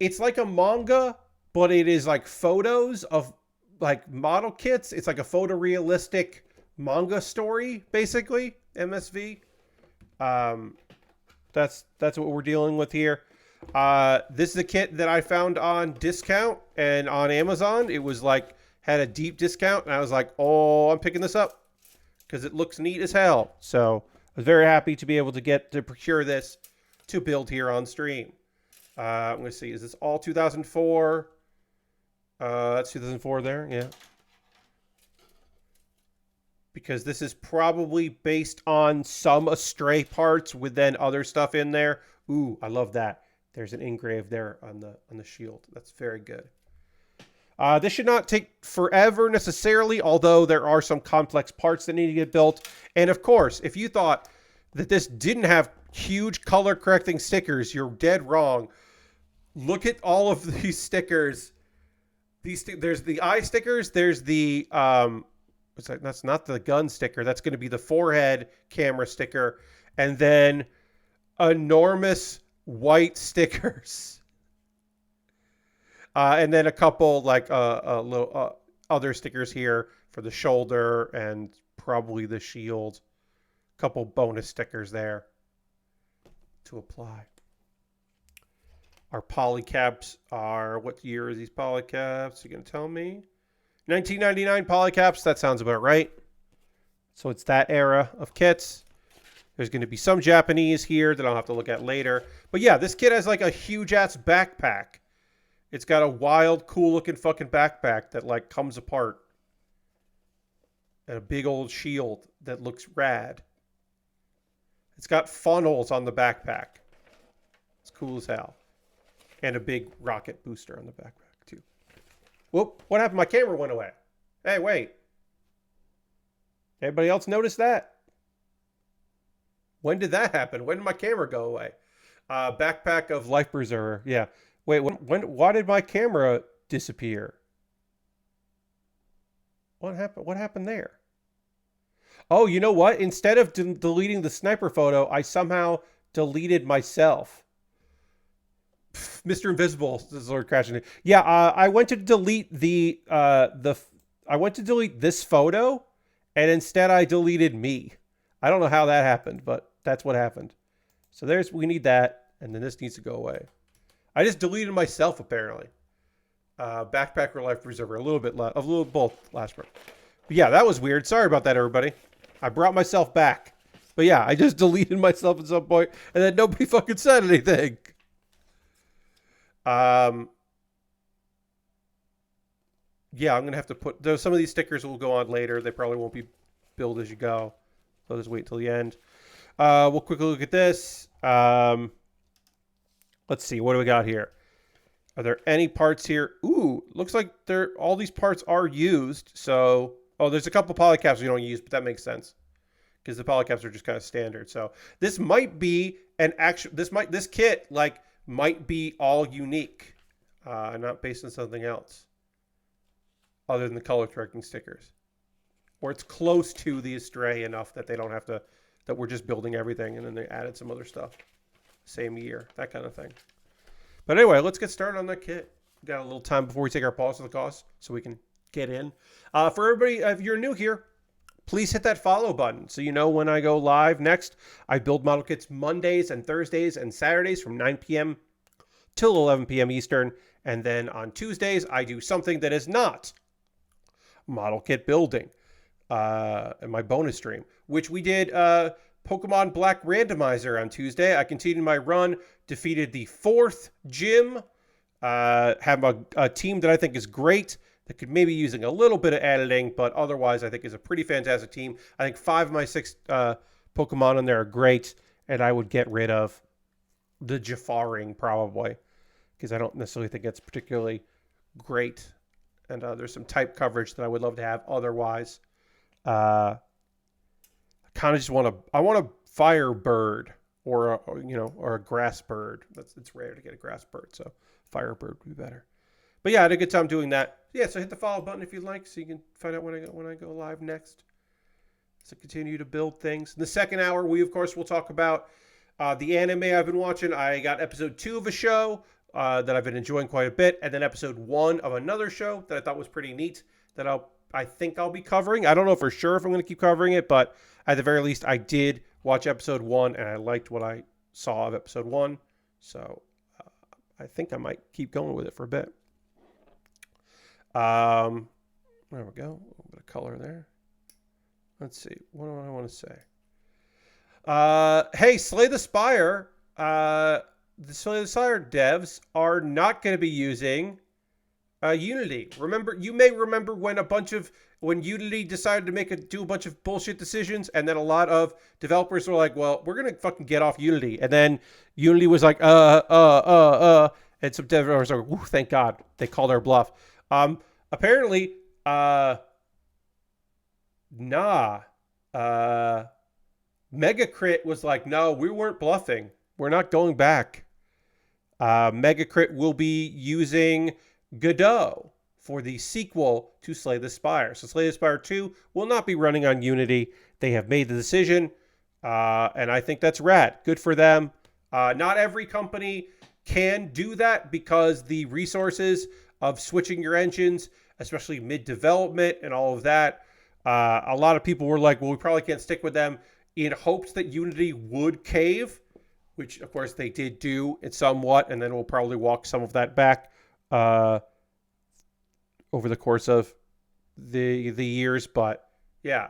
it's like a manga, but it is like photos of like model kits. It's like a photorealistic manga story, basically, MSV. That's what we're dealing with here. This is a kit that I found on discount and on Amazon. It was like, had a deep discount, and I was like, oh, I'm picking this up because it looks neat as hell. So I was very happy to be able to procure this to build here on stream. I'm going to see, is this all 2004? That's 2004 there, yeah. Because this is probably based on some Astray parts with then other stuff in there. Ooh, I love that. There's an engrave there on the shield. That's very good. This should not take forever necessarily, although there are some complex parts that need to get built. And of course, if you thought that this didn't have huge color correcting stickers, you're dead wrong. Look at all of these stickers. There's the eye stickers. There's the that's not the gun sticker. That's going to be the forehead camera sticker, and then enormous white stickers, and then a couple like little other stickers here for the shoulder and probably the shield. A couple bonus stickers there to apply. Our polycaps are, what year are these polycaps? You going to tell me? 1999 polycaps. That sounds about right. So it's that era of kits. There's going to be some Japanese here that I'll have to look at later. But yeah, this kit has like a huge ass backpack. It's got a wild, cool looking fucking backpack that like comes apart. And a big old shield that looks rad. It's got funnels on the backpack. It's cool as hell. And a big rocket booster on the backpack, too. Whoop, what happened? My camera went away. Hey, wait. Anybody else notice that? When did that happen? When did my camera go away? Backpack of Life Preserver. Yeah. Wait, why did my camera disappear? What happened? What happened there? Oh, you know what? Instead of deleting the sniper photo, I somehow deleted myself. Mr. Invisible is Lord crashing. Yeah, I went to delete I went to delete this photo, and instead I deleted me. I don't know how that happened, but that's what happened. So we need that, and then this needs to go away. I just deleted myself apparently. Backpacker Life Preserver, a little bit less, a little both last part. But yeah, that was weird. Sorry about that, everybody. I brought myself back. But yeah, I just deleted myself at some point, and then nobody fucking said anything. Yeah, I'm gonna have to put. Though some of these stickers will go on later. They probably won't be build as you go. So I'll just wait till the end. We'll quickly look at this. Let's see. What do we got here? Are there any parts here? Ooh, looks like all these parts are used. So, oh, there's a couple polycaps we don't use, but that makes sense because the polycaps are just kind of standard. So this might be an actual. This kit might be all unique, not based on something else, other than the color correcting stickers, or it's close to the Astray enough that they don't have to. That we're just building everything and then they added some other stuff, same year, that kind of thing. But anyway, let's get started on that kit. We've got a little time before we take our pause to the cost so we can get in. For everybody, if you're new here, please hit that follow button so you know when I go live next. I build model kits Mondays and Thursdays and Saturdays from 9 p.m. till 11 p.m. Eastern. And then on Tuesdays, I do something that is not model kit building in my bonus stream, which we did Pokemon Black Randomizer on Tuesday. I continued my run, defeated the 4th gym, have a team that I think is great, that could maybe using a little bit of editing, but otherwise I think is a pretty fantastic team. I think 5 of my 6 Pokemon in there are great, and I would get rid of the Jafaring probably, because I don't necessarily think it's particularly great. And there's some type coverage that I would love to have otherwise. I kind of just want a Firebird or a grass bird. It's rare to get a grass bird, so Firebird would be better. But yeah, I had a good time doing that. Yeah, so hit the follow button if you'd like, so you can find out when I go live next. So continue to build things. In the second hour, we of course will talk about the anime I've been watching. I got episode 2 of a show that I've been enjoying quite a bit, and then episode 1 of another show that I thought was pretty neat that I think I'll be covering. I don't know for sure if I'm going to keep covering it, but at the very least, I did watch episode 1, and I liked what I saw of episode 1. So I think I might keep going with it for a bit. There we go. A little bit of color there. Let's see. What do I want to say? Hey, Slay the Spire. The Slay the Spire devs are not going to be using Unity. You may remember when Unity decided to do a bunch of bullshit decisions, and then a lot of developers were like, well, we're going to fucking get off Unity. And then Unity was like, and some developers are like, thank God they called our bluff. Apparently, Megacrit was like, no, we weren't bluffing. We're not going back. Megacrit will be using Godot for the sequel to Slay the Spire. So Slay the Spire 2 will not be running on Unity. They have made the decision, and I think that's rad. Good for them. Not every company can do that because the resources of switching your engines, especially mid-development and all of that, a lot of people were like, well, we probably can't stick with them in hopes that Unity would cave, which, of course, they did do it somewhat, and then we'll probably walk some of that back over the course of the years. But, yeah.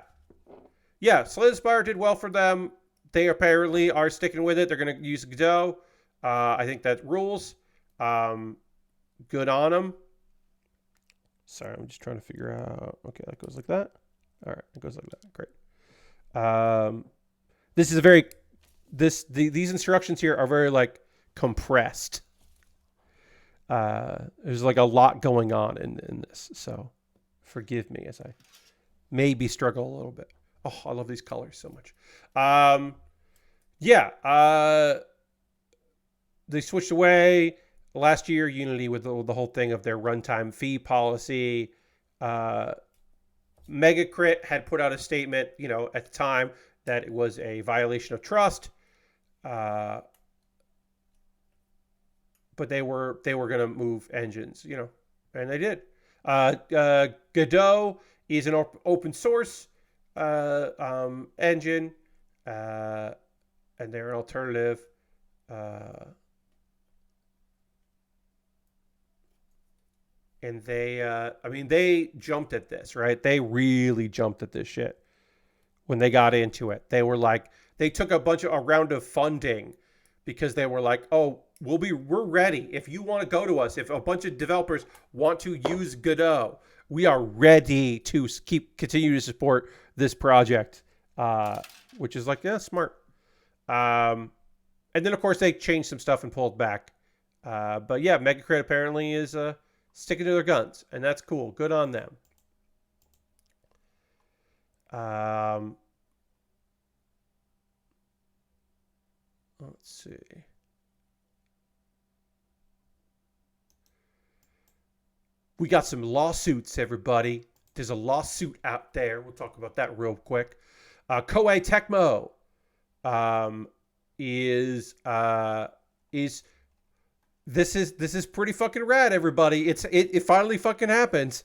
Yeah, Slay the Spire did well for them. They apparently are sticking with it. They're going to use Godot. I think that rules. Good on them. Sorry, I'm just trying to figure out. Okay, that goes like that. All right, it goes like that. Great. This is these instructions here are very compressed. There's a lot going on in this, so forgive me as I maybe struggle a little bit. Oh, I love these colors so much. They switched away last year. Unity with the whole thing of their runtime fee policy. Megacrit had put out a statement, at the time that it was a violation of trust. But they were going to move engines, and they did. Godot is an open source engine, and they're an alternative. And they, I mean, they jumped at this, right? They really jumped at this shit when they got into it. They were like, they took a round of funding because they were like, oh, we're ready. If you want to go to us, if a bunch of developers want to use Godot, we are ready to continue to support this project, which is like, yeah, smart. And then of course they changed some stuff and pulled back. But yeah, Megacrit apparently is sticking to their guns, and that's cool. Good on them. Let's see. We got some lawsuits, everybody. There's a lawsuit out there. We'll talk about that real quick. Koei Tecmo is this is pretty fucking rad, everybody. It finally fucking happens.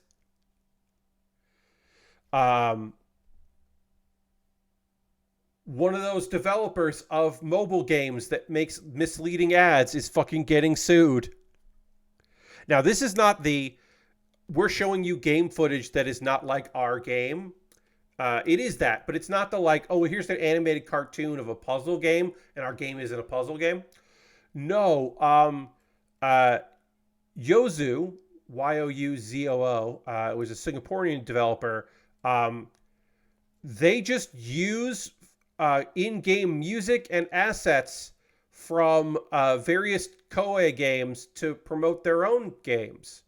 One of those developers of mobile games that makes misleading ads is fucking getting sued. Now, this is not we're showing you game footage that is not like our game. It is that, but it's not the like, oh, here's an animated cartoon of a puzzle game, and our game isn't a puzzle game. No, Youzoo, Youzoo, it was a Singaporean developer. They just use in-game music and assets from various Koei games to promote their own games.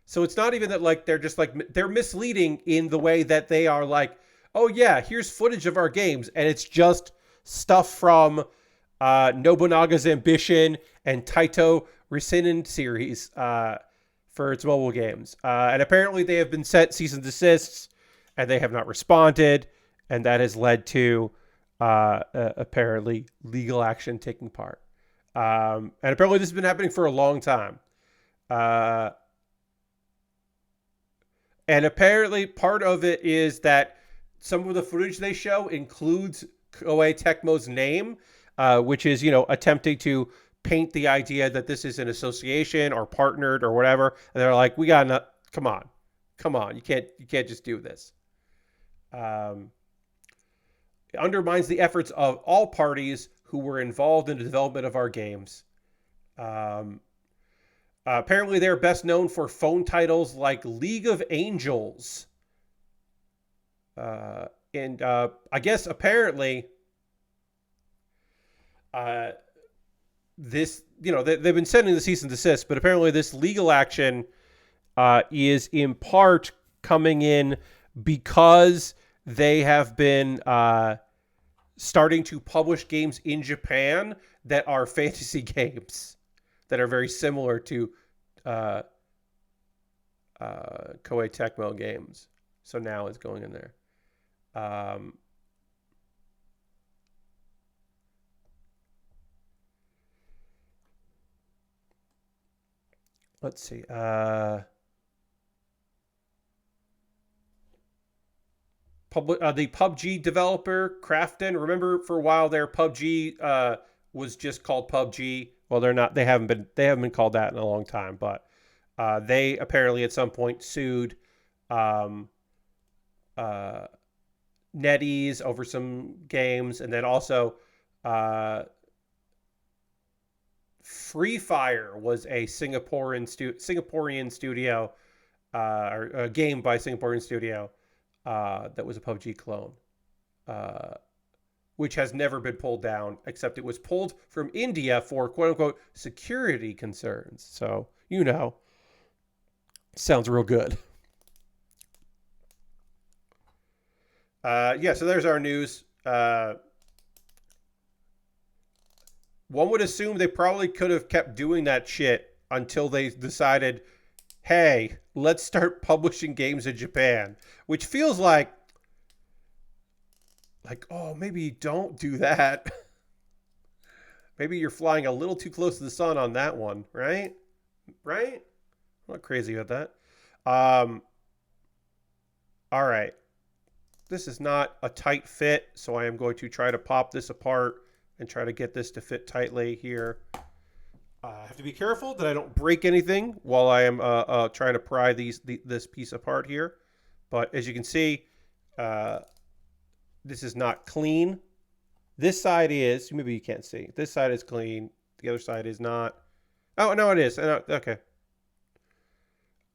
So it's not even that like they're misleading in the way that they are like, oh yeah, here's footage of our games, and it's just stuff from Nobunaga's Ambition and Taito Risinin series for its mobile games. And apparently they have been sent cease and desists, and they have not responded, and that has led to apparently legal action taking part. And apparently this has been happening for a long time. And apparently part of it is that some of the footage they show includes Koei Tecmo's name, which is, attempting to paint the idea that this is an association or partnered or whatever. And they're like, come on. You can't just do this. It undermines the efforts of all parties who were involved in the development of our games. Apparently, they're best known for phone titles like League of Angels. And I guess apparently this, they've been sending the cease and desist, but apparently this legal action is in part coming in because they have been starting to publish games in Japan that are fantasy games that are very similar to Koei Tecmo games. So now it's going in there. Let's see. The PUBG developer Krafton. Remember, for a while there, PUBG was just called PUBG. Well, they're not. They haven't been called that in a long time. But they apparently at some point sued NetEase over some games, and then also Free Fire was a Singaporean studio, or a game by a Singaporean studio that was a PUBG clone, which has never been pulled down, except it was pulled from India for quote-unquote security concerns. So, sounds real good. Yeah, so there's our news. One would assume they probably could have kept doing that shit until they decided, hey, let's start publishing games in Japan, which feels like, oh, maybe don't do that. Maybe you're flying a little too close to the sun on that one, right? I'm not crazy about that. All right. This is not a tight fit, so I am going to try to pop this apart and try to get this to fit tightly here. I have to be careful that I don't break anything while I am trying to pry this piece apart here. But as you can see, uh, this is not clean. This side is, maybe you can't see. This side is clean. The other side is not. Oh, no, it is. Okay.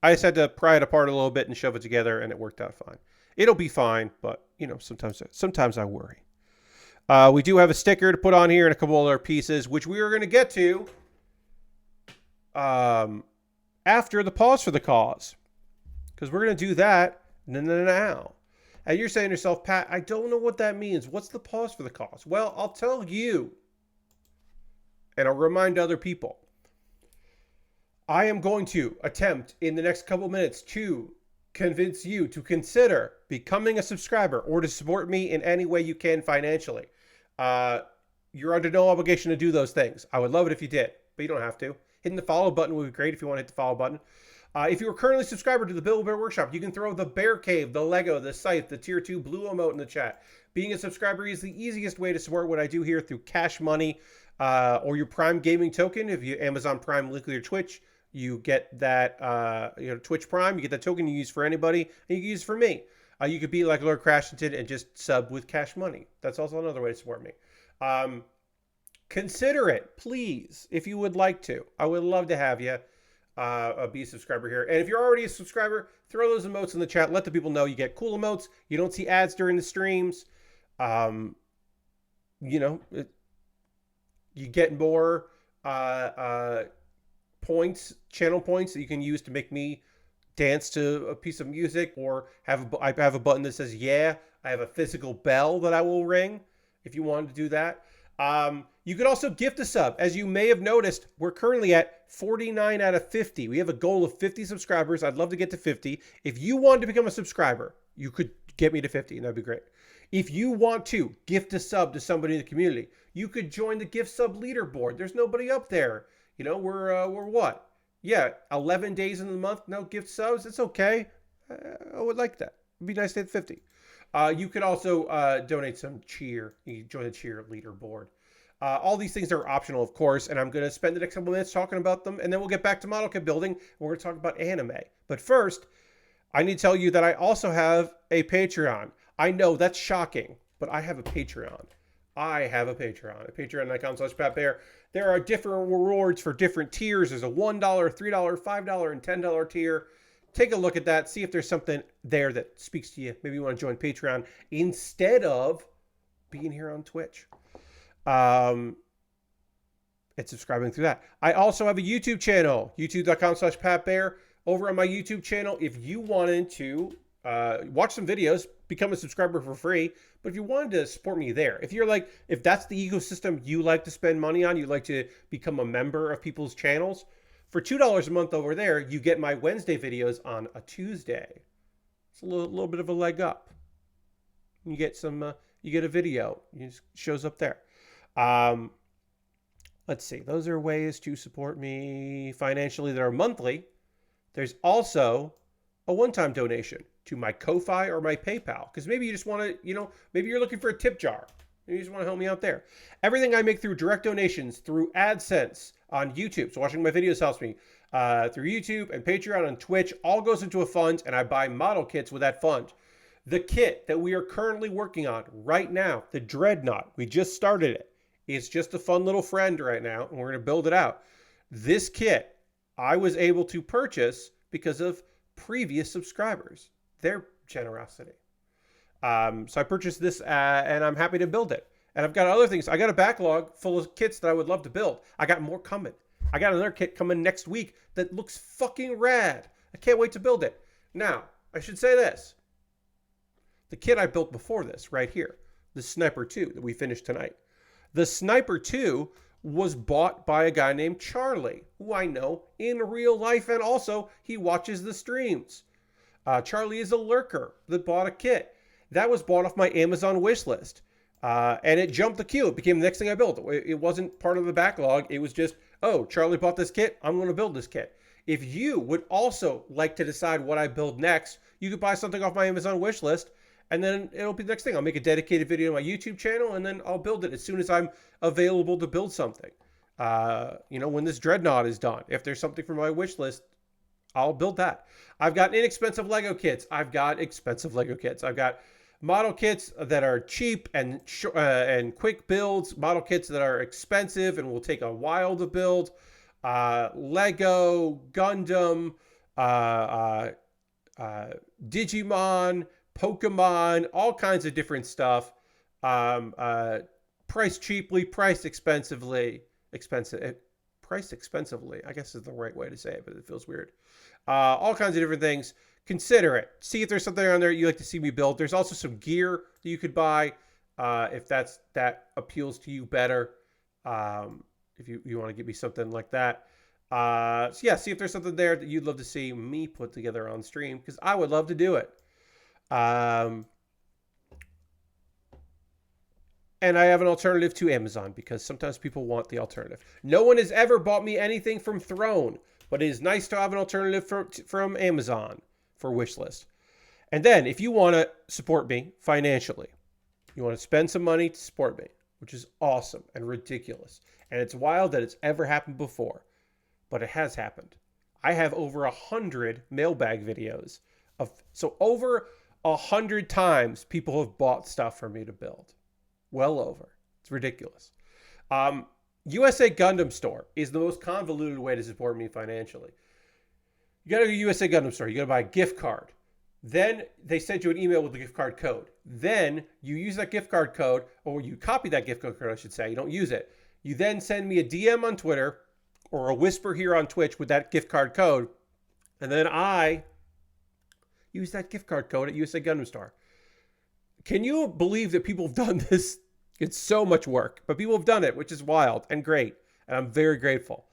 I just had to pry it apart a little bit and shove it together, and it worked out fine. It'll be fine, but, you know, sometimes I worry. We do have a sticker to put on here and a couple other pieces, which we are going to get to after the pause for the cause. Because we're going to do that now. And you're saying to yourself, Pat, I don't know what that means. What's the pause for the cause? Well, I'll tell you. And I'll remind other people. I am going to attempt in the next couple minutes to convince you to consider becoming a subscriber or to support me in any way you can financially. You're under no obligation to do those things. I would love it if you did, but you don't have to. Hitting the follow button would be great if you want to hit the follow button. If you are currently a subscriber to the Build With Baer Workshop, you can throw the Bear Cave, the Lego, the Scythe, the Tier 2 Blue emote in the chat. Being a subscriber is the easiest way to support what I do here through cash money or your Prime Gaming token. If you Amazon Prime link with your Twitch, you get that Twitch Prime. You get that token you use for anybody, and you can use it for me. You could be like Lord Crashington and just sub with cash money. That's also another way to support me. Consider it, please, if you would like to. I would love to have you be a subscriber here. And if you're already a subscriber, throw those emotes in the chat. Let the people know you get cool emotes. You don't see ads during the streams. You get more points, channel points that you can use to make me dance to a piece of music, or I have a button that says yeah. I have a physical bell that I will ring if you wanted to do that. You could also gift a sub. As you may have noticed, we're currently at 49 out of 50. We have a goal of 50 subscribers. I'd love to get to 50. If you wanted to become a subscriber, you could get me to 50, and that'd be great. If you want to gift a sub to somebody in the community, you could join the gift sub leaderboard. There's nobody up there. You know, we're what? Yeah, 11 days in the month, no gift subs. It's okay. I would like that. It'd be nice to hit 50. You could also donate some cheer. You can join the cheer leaderboard. All these things are optional, of course, and I'm going to spend the next couple minutes talking about them, and then we'll get back to model kit building, and we're going to talk about anime. But first, I need to tell you that I also have a Patreon. I know that's shocking, but I have a Patreon. At patreon.com/PatBear. There are different rewards for different tiers. There's a $1, $3, $5, and $10 tier. Take a look at that. See if there's something there that speaks to you. Maybe you want to join Patreon instead of being here on Twitch. And subscribing through that. I also have a YouTube channel, youtube.com/PatBear. Over on my YouTube channel, if you wanted to watch some videos, become a subscriber for free. But if you wanted to support me there, if that's the ecosystem you like to spend money on, you like to become a member of people's channels, for $2 a month over there, you get my Wednesday videos on a Tuesday. It's a little bit of a leg up. You get you get a video. It just shows up there. Let's see. Those are ways to support me financially that are monthly. There's also a one-time donation to my Ko-Fi or my PayPal. Because maybe you just want to, maybe you're looking for a tip jar. Maybe you just want to help me out there. Everything I make through direct donations, through AdSense on YouTube. So watching my videos helps me. Through YouTube and Patreon and Twitch, all goes into a fund, and I buy model kits with that fund. The kit that we are currently working on right now, the Dreadnought, we just started it. It's just a fun little friend right now, and we're going to build it out. This kit, I was able to purchase because of previous subscribers, their generosity. So I purchased this, and I'm happy to build it. And I've got other things. I got a backlog full of kits that I would love to build. I got more coming. I got another kit coming next week that looks fucking rad. I can't wait to build it. Now, I should say this. The kit I built before this, right here, the Sniper 2 that we finished tonight. The Sniper 2 was bought by a guy named Charlie, who I know in real life, and also he watches the streams. Charlie is a lurker that bought a kit. That was bought off my Amazon wish list. And it jumped the queue. It became the next thing I built. It wasn't part of the backlog. It was just, oh, Charlie bought this kit. I'm going to build this kit. If you would also like to decide what I build next, you could buy something off my Amazon wish list, and then it'll be the next thing. I'll make a dedicated video on my YouTube channel, and then I'll build it as soon as I'm available to build something. When this Dreadnought is done, if there's something from my wish list, I'll build that. I've got inexpensive Lego kits. I've got expensive Lego kits. I've got model kits that are cheap and quick builds, model kits that are expensive and will take a while to build. Lego, Gundam, Digimon, Pokemon, all kinds of different stuff. Priced cheaply, priced expensively. Priced expensively, I guess is the right way to say it, but it feels weird. All kinds of different things. Consider it. See if there's something on there you'd like to see me build. There's also some gear that you could buy if that appeals to you better. If you want to give me something like that. So yeah, see if there's something there that you'd love to see me put together on stream, because I would love to do it. And I have an alternative to Amazon, because sometimes people want the alternative. No one has ever bought me anything from Throne, but it is nice to have an alternative from Amazon for wishlist. And then if you want to support me financially, you want to spend some money to support me, which is awesome and ridiculous. And it's wild that it's ever happened before, but it has happened. I have over 100 mailbag videos so over 100 times people have bought stuff for me to build. Well over. It's ridiculous. USA Gundam Store is the most convoluted way to support me financially. You got to go to USA Gundam Store. You got to buy a gift card. Then they send you an email with the gift card code. Then you use that gift card code, or you copy that gift card code, I should say. You don't use it. You then send me a DM on Twitter or a whisper here on Twitch with that gift card code. And then I use that gift card code at USA Gundam Store. Can you believe that people have done this? It's so much work, but people have done it, which is wild and great. And I'm very grateful.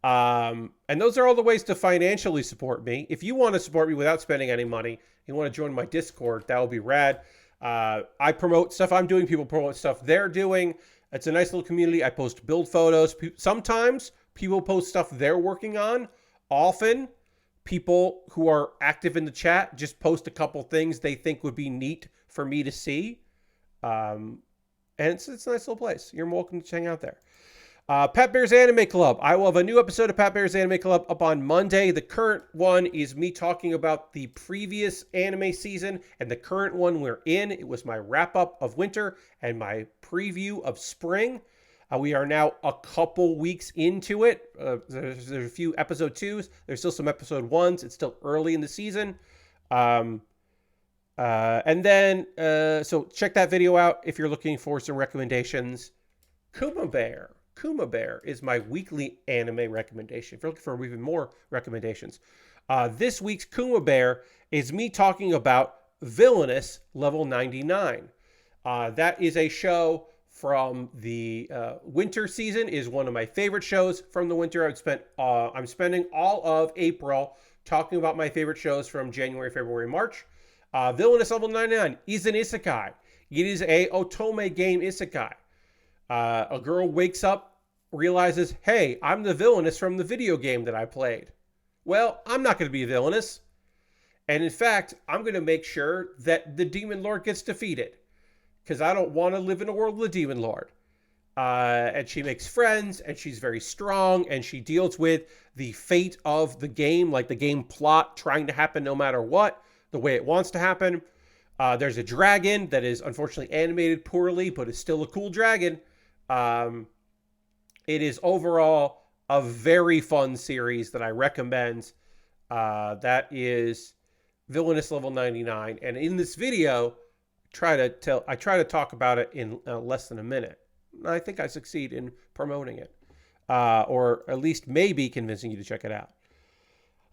And those are all the ways to financially support me. If you want to support me without spending any money, you want to join my Discord, that would be rad. I promote stuff I'm doing. People promote stuff they're doing. It's a nice little community. I post build photos. Sometimes people post stuff they're working on. Often, people who are active in the chat just post a couple things they think would be neat for me to see. And it's a nice little place. You're welcome to hang out there. Pat Bear's Anime Club. I will have a new episode of Pat Bear's Anime Club up on Monday. The current one is me talking about the previous anime season, and the current one we're in. It was my wrap-up of winter and my preview of spring. We are now a couple weeks into it. There's a few episode 2s. There's still some episode 1s. It's still early in the season. So check that video out if you're looking for some recommendations. Kuma Baer. Kuma Baer is my weekly anime recommendation. If you're looking for even more recommendations. This week's Kuma Baer is me talking about Villainous Level 99. That is a show from the winter season. Is one of my favorite shows from the winter. I'm spending all of April talking about my favorite shows from January, February, March. Villainous Level 99 is an isekai. It is a otome game isekai. A girl wakes up, realizes, hey, I'm the villainess from the video game that I played. Well, I'm not going to be a villainess. And in fact, I'm going to make sure that the Demon Lord gets defeated. Because I don't want to live in a world with a Demon Lord. And she makes friends, and she's very strong, and she deals with the fate of the game, like the game plot trying to happen no matter what, the way it wants to happen. There's a dragon that is unfortunately animated poorly, but is still a cool dragon. It is overall a very fun series that I recommend. That is Villainous Level 99. And in this video, I try to talk about it in less than a minute. I think I succeed in promoting it. Or at least maybe convincing you to check it out.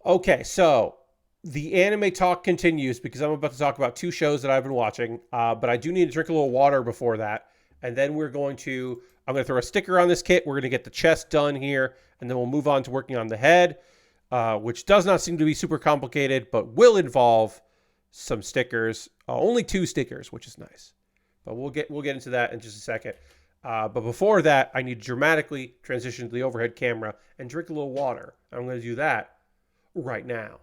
Okay, so the anime talk continues because I'm about to talk about 2 shows that I've been watching. But I do need to drink a little water before that. And then I'm going to throw a sticker on this kit. We're going to get the chest done here. And then we'll move on to working on the head, which does not seem to be super complicated, but will involve some stickers. Only 2 stickers, which is nice. But we'll get into that in just a second. But before that, I need to dramatically transition to the overhead camera and drink a little water. I'm going to do that right now.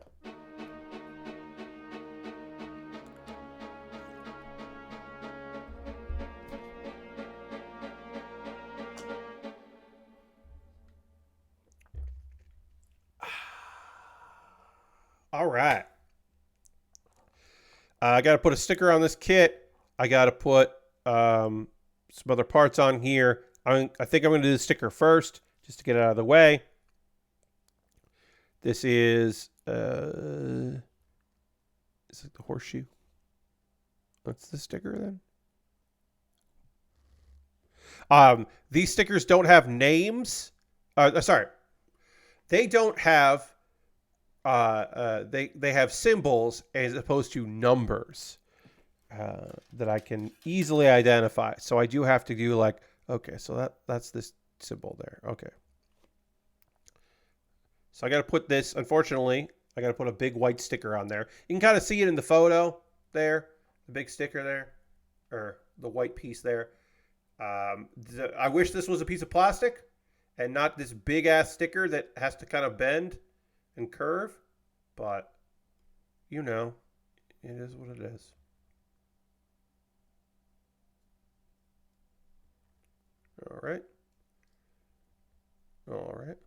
All right. I got to put a sticker on this kit. I got to put some other parts on here. I think I'm going to do the sticker first, just to get it out of the way. This is the horseshoe. What's the sticker then? These stickers don't have names. Sorry, they don't have. They have symbols as opposed to numbers that I can easily identify. So I do have to do like, okay, so that's this symbol there. Okay. So I got to put this, unfortunately, I got to put a big white sticker on there. You can kind of see it in the photo there, the big sticker there, or the white piece there. I wish this was a piece of plastic and not this big ass sticker that has to kind of bend and curve, but you know, it is what it is. All right. All right.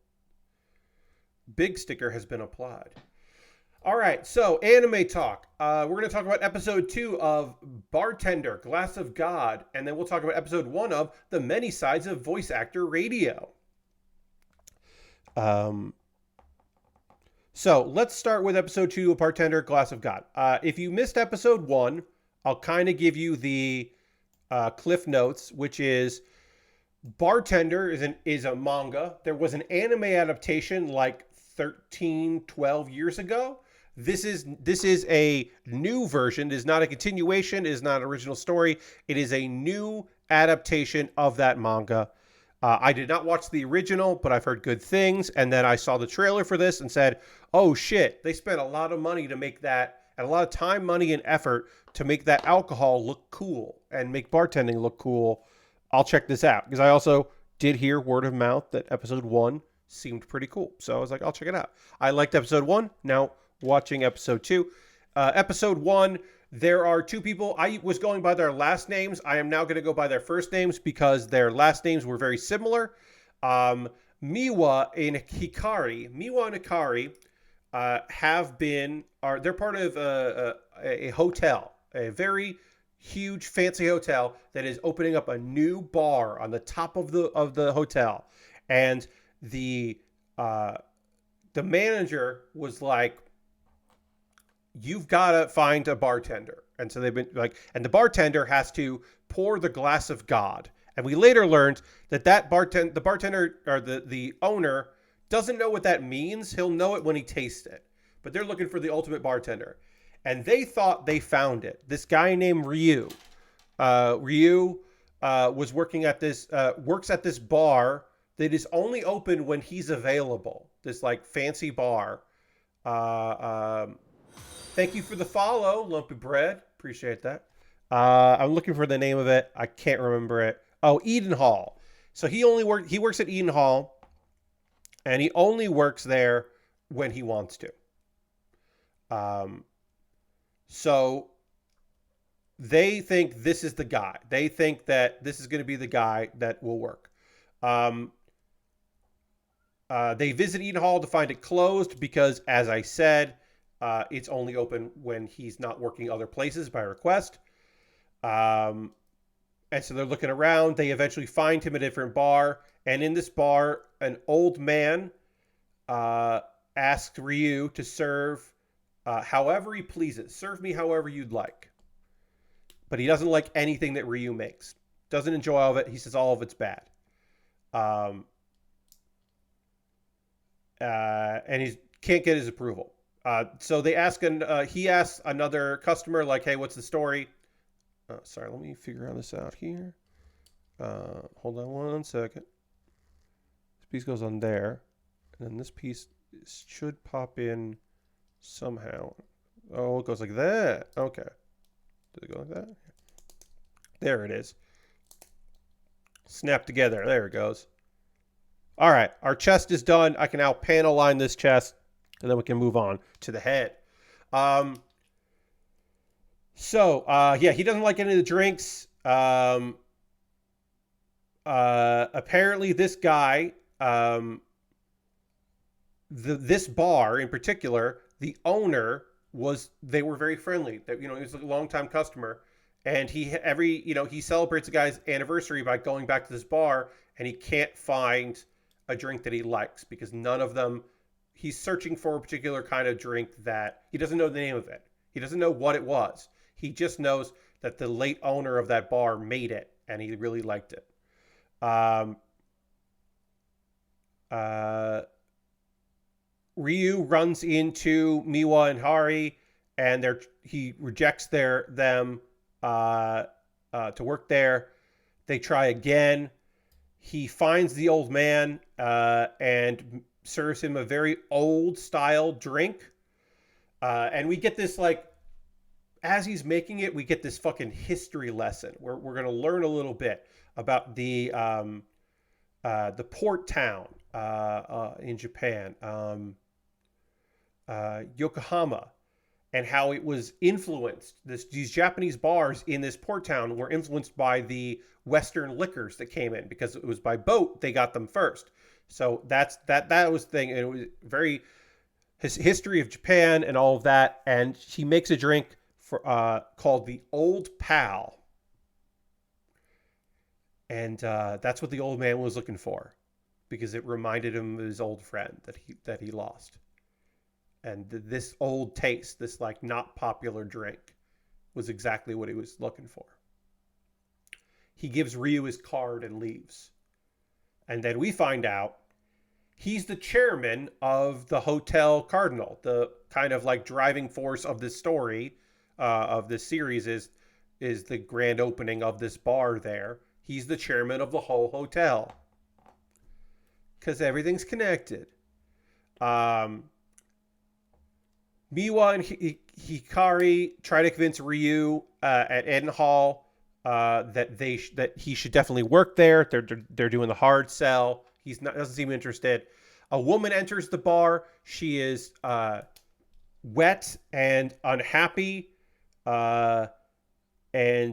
Big sticker has been applied. All right, so anime talk. We're going to talk about episode 2 of Bartender, Glass of God, and then we'll talk about episode 1 of The Many Sides of Voice Actor Radio. So let's start with episode 2 of Bartender, Glass of God. If you missed episode 1, I'll kind of give you the cliff notes, which is Bartender is a manga. There was an anime adaptation like 13, 12 years ago. This is a new version. It is not a continuation. It is not an original story. It is a new adaptation of that manga. I did not watch the original, but I've heard good things. And then I saw the trailer for this and said, oh shit, they spent a lot of money to make that, and a lot of time, money, and effort to make that alcohol look cool and make bartending look cool. I'll check this out, because I also did hear word of mouth that episode 1 seemed pretty cool. So I was like, I'll check it out. I liked episode 1. Now watching episode 2. Episode 1, there are 2 people. I was going by their last names. I am now going to go by their first names because their last names were very similar. Miwa and Hikari they're part of a hotel, a very huge fancy hotel that is opening up a new bar on the top of the hotel, and the manager was like, you've got to find a bartender. And so they've been like, and the bartender has to pour the glass of God. And we later learned that the bartender, or the owner, doesn't know what that means. He'll know it when he tastes it. But they're looking for the ultimate bartender. And they thought they found it. This guy named Ryu. Was working at works at this bar that is only open when he's available. This like fancy bar. Thank you for the follow, Lumpy Bread. Appreciate that. I'm looking for the name of it. I can't remember it. Oh, Eden Hall. So he works at Eden Hall, and he only works there when he wants to. So they think this is the guy. They think that this is going to be the guy that will work. They visit Eden Hall to find it closed because, as I said, it's only open when he's not working other places by request. And so they're looking around. They eventually find him at a different bar. And in this bar, an old man asked Ryu to serve however he pleases. Serve me however you'd like. But he doesn't like anything that Ryu makes. Doesn't enjoy all of it. He says all of it's bad. And he can't get his approval. So they ask, he asks another customer, like, hey, what's the story? Sorry, let me figure this out here. Hold on 1 second. This piece goes on there. And then this piece should pop in somehow. Oh, it goes like that. Okay. Did it go like that? There it is. Snap together. There it goes. All right. Our chest is done. I can now panel line this chest, and then we can move on to the head. Yeah, he doesn't like any of the drinks. Apparently this guy, this bar in particular, the owner they were very friendly. That, he was a longtime customer, and he celebrates a guy's anniversary by going back to this bar, and he can't find a drink that he likes because none of them. He's searching for a particular kind of drink that he doesn't know the name of it. He doesn't know what it was. He just knows that the late owner of that bar made it, and he really liked it. Ryu runs into Miwa and Hari, and he rejects them to work there. They try again. He finds the old man and serves him a very old style drink. And we get this, like, as he's making it, we get this fucking history lesson. We're going to learn a little bit about the port town in Japan, Yokohama, and how it was influenced. These Japanese bars in this port town were influenced by the Western liquors that came in, because it was by boat they got them first. So that was the thing, and it was very history of Japan and all of that. And he makes a drink called the Old Pal, and that's what the old man was looking for, because it reminded him of his old friend that he lost. And this old taste, this like not popular drink, was exactly what he was looking for. He gives Ryu his card and leaves. And then we find out he's the chairman of the Hotel Cardinal. The kind of like driving force of this story, of this series, is the grand opening of this bar there. He's the chairman of the whole hotel, because everything's connected. Miwa and Hikari try to convince Ryu at Eden Hall that he should definitely work there. They're doing the hard sell. Doesn't seem interested. A woman enters the bar. She is wet and unhappy, and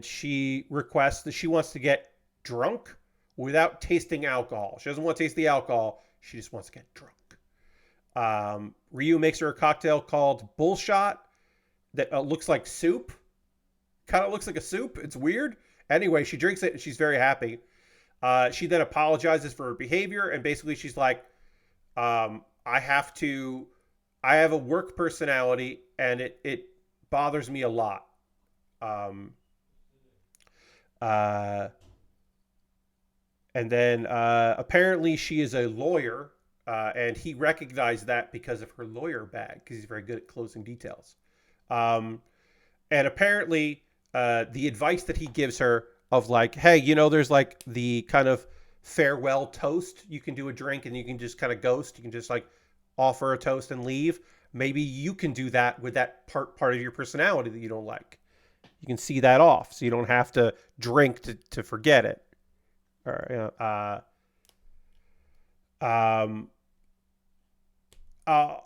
she requests that she wants to get drunk without tasting alcohol. She doesn't want to taste the alcohol. She just wants to get drunk. Ryu makes her a cocktail called Bullshot that looks like soup. Kind of looks like a soup. It's weird. Anyway, she drinks it and she's very happy. She then apologizes for her behavior, and basically she's like, I have a work personality, and it bothers me a lot. And then apparently she is a lawyer. And he recognized that because of her lawyer bag, because he's very good at closing details. And apparently the advice that he gives her of like, hey, there's like the kind of farewell toast. You can do a drink and you can just kind of ghost. You can just like offer a toast and leave. Maybe you can do that with that part of your personality that you don't like. You can see that off, so you don't have to drink to forget it. Or,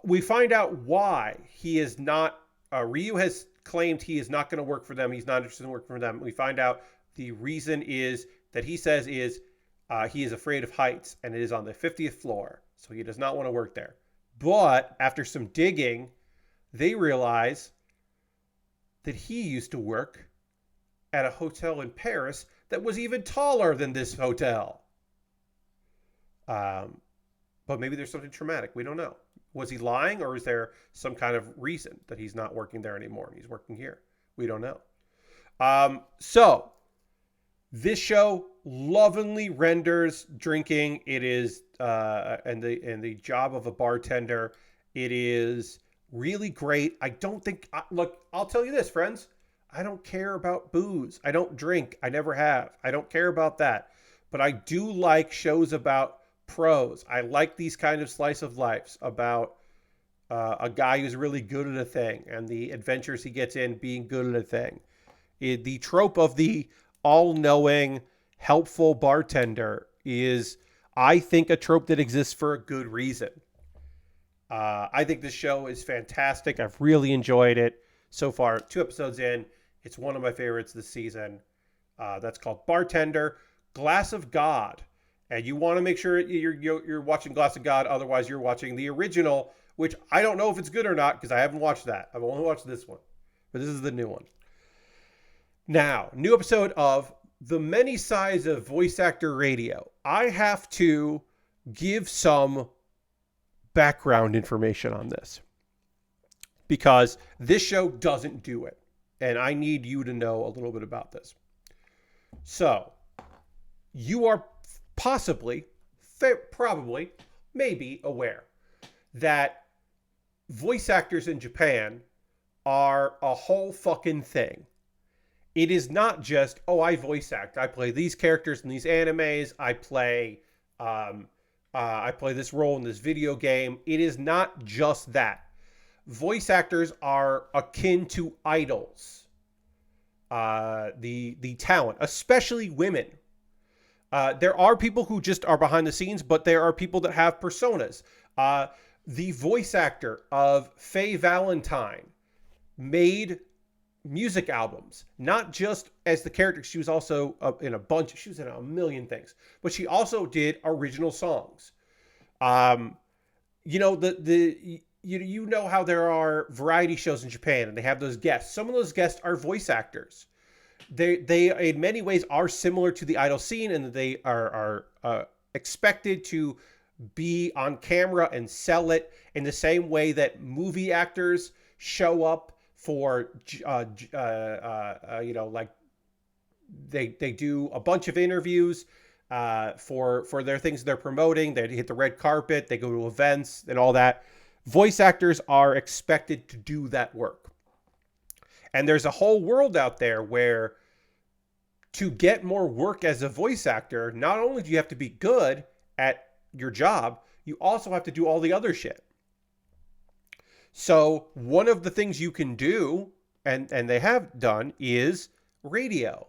we find out why he is not. Ryu has claimed he is not going to work for them. He's not interested in working for them. We find out the reason is that he says he is afraid of heights, and it is on the 50th floor, so he does not want to work there. But after some digging, they realize that he used to work at a hotel in Paris that was even taller than this hotel. But maybe there's something traumatic. We don't know. Was he lying, or is there some kind of reason that he's not working there anymore and he's working here? We don't know. So this show lovingly renders drinking. It is and the job of a bartender. It is really great. I don't think. Look, I'll tell you this, friends. I don't care about booze. I don't drink. I never have. I don't care about that. But I do like shows about pros. I like these kind of slice of lives about a guy who's really good at a thing and the adventures he gets in being good at a thing. The trope of the all-knowing, helpful bartender is, I think, a trope that exists for a good reason. I think this show is fantastic. I've really enjoyed it so far. 2 episodes in, it's one of my favorites this season. That's called Bartender, Glass of God. And you want to make sure you're watching Glass of God. Otherwise, you're watching the original, which I don't know if it's good or not because I haven't watched that. I've only watched this one, but this is the new one. Now, new episode of The Many Sides of Voice Actor Radio. I have to give some background information on this because this show doesn't do it, and I need you to know a little bit about this. So, you are possibly, probably, maybe aware that voice actors in Japan are a whole fucking thing. It is not just, oh, I voice act. I play these characters in these animes. I play this role in this video game. It is not just that. Voice actors are akin to idols. The talent, especially women. There are people who just are behind the scenes, but there are people that have personas. The voice actor of Faye Valentine made music albums, not just as the character. She was also in she was in a million things, but she also did original songs. You know how there are variety shows in Japan and they have those guests. Some of those guests are voice actors. They in many ways are similar to the idol scene, and they are expected to be on camera and sell it in the same way that movie actors show up for like they do a bunch of interviews for their things they're promoting. They hit the red carpet, they go to events and all that. Voice actors are expected to do that work. And there's a whole world out there where to get more work as a voice actor, not only do you have to be good at your job, you also have to do all the other shit. So one of the things you can do, and they have done, is radio.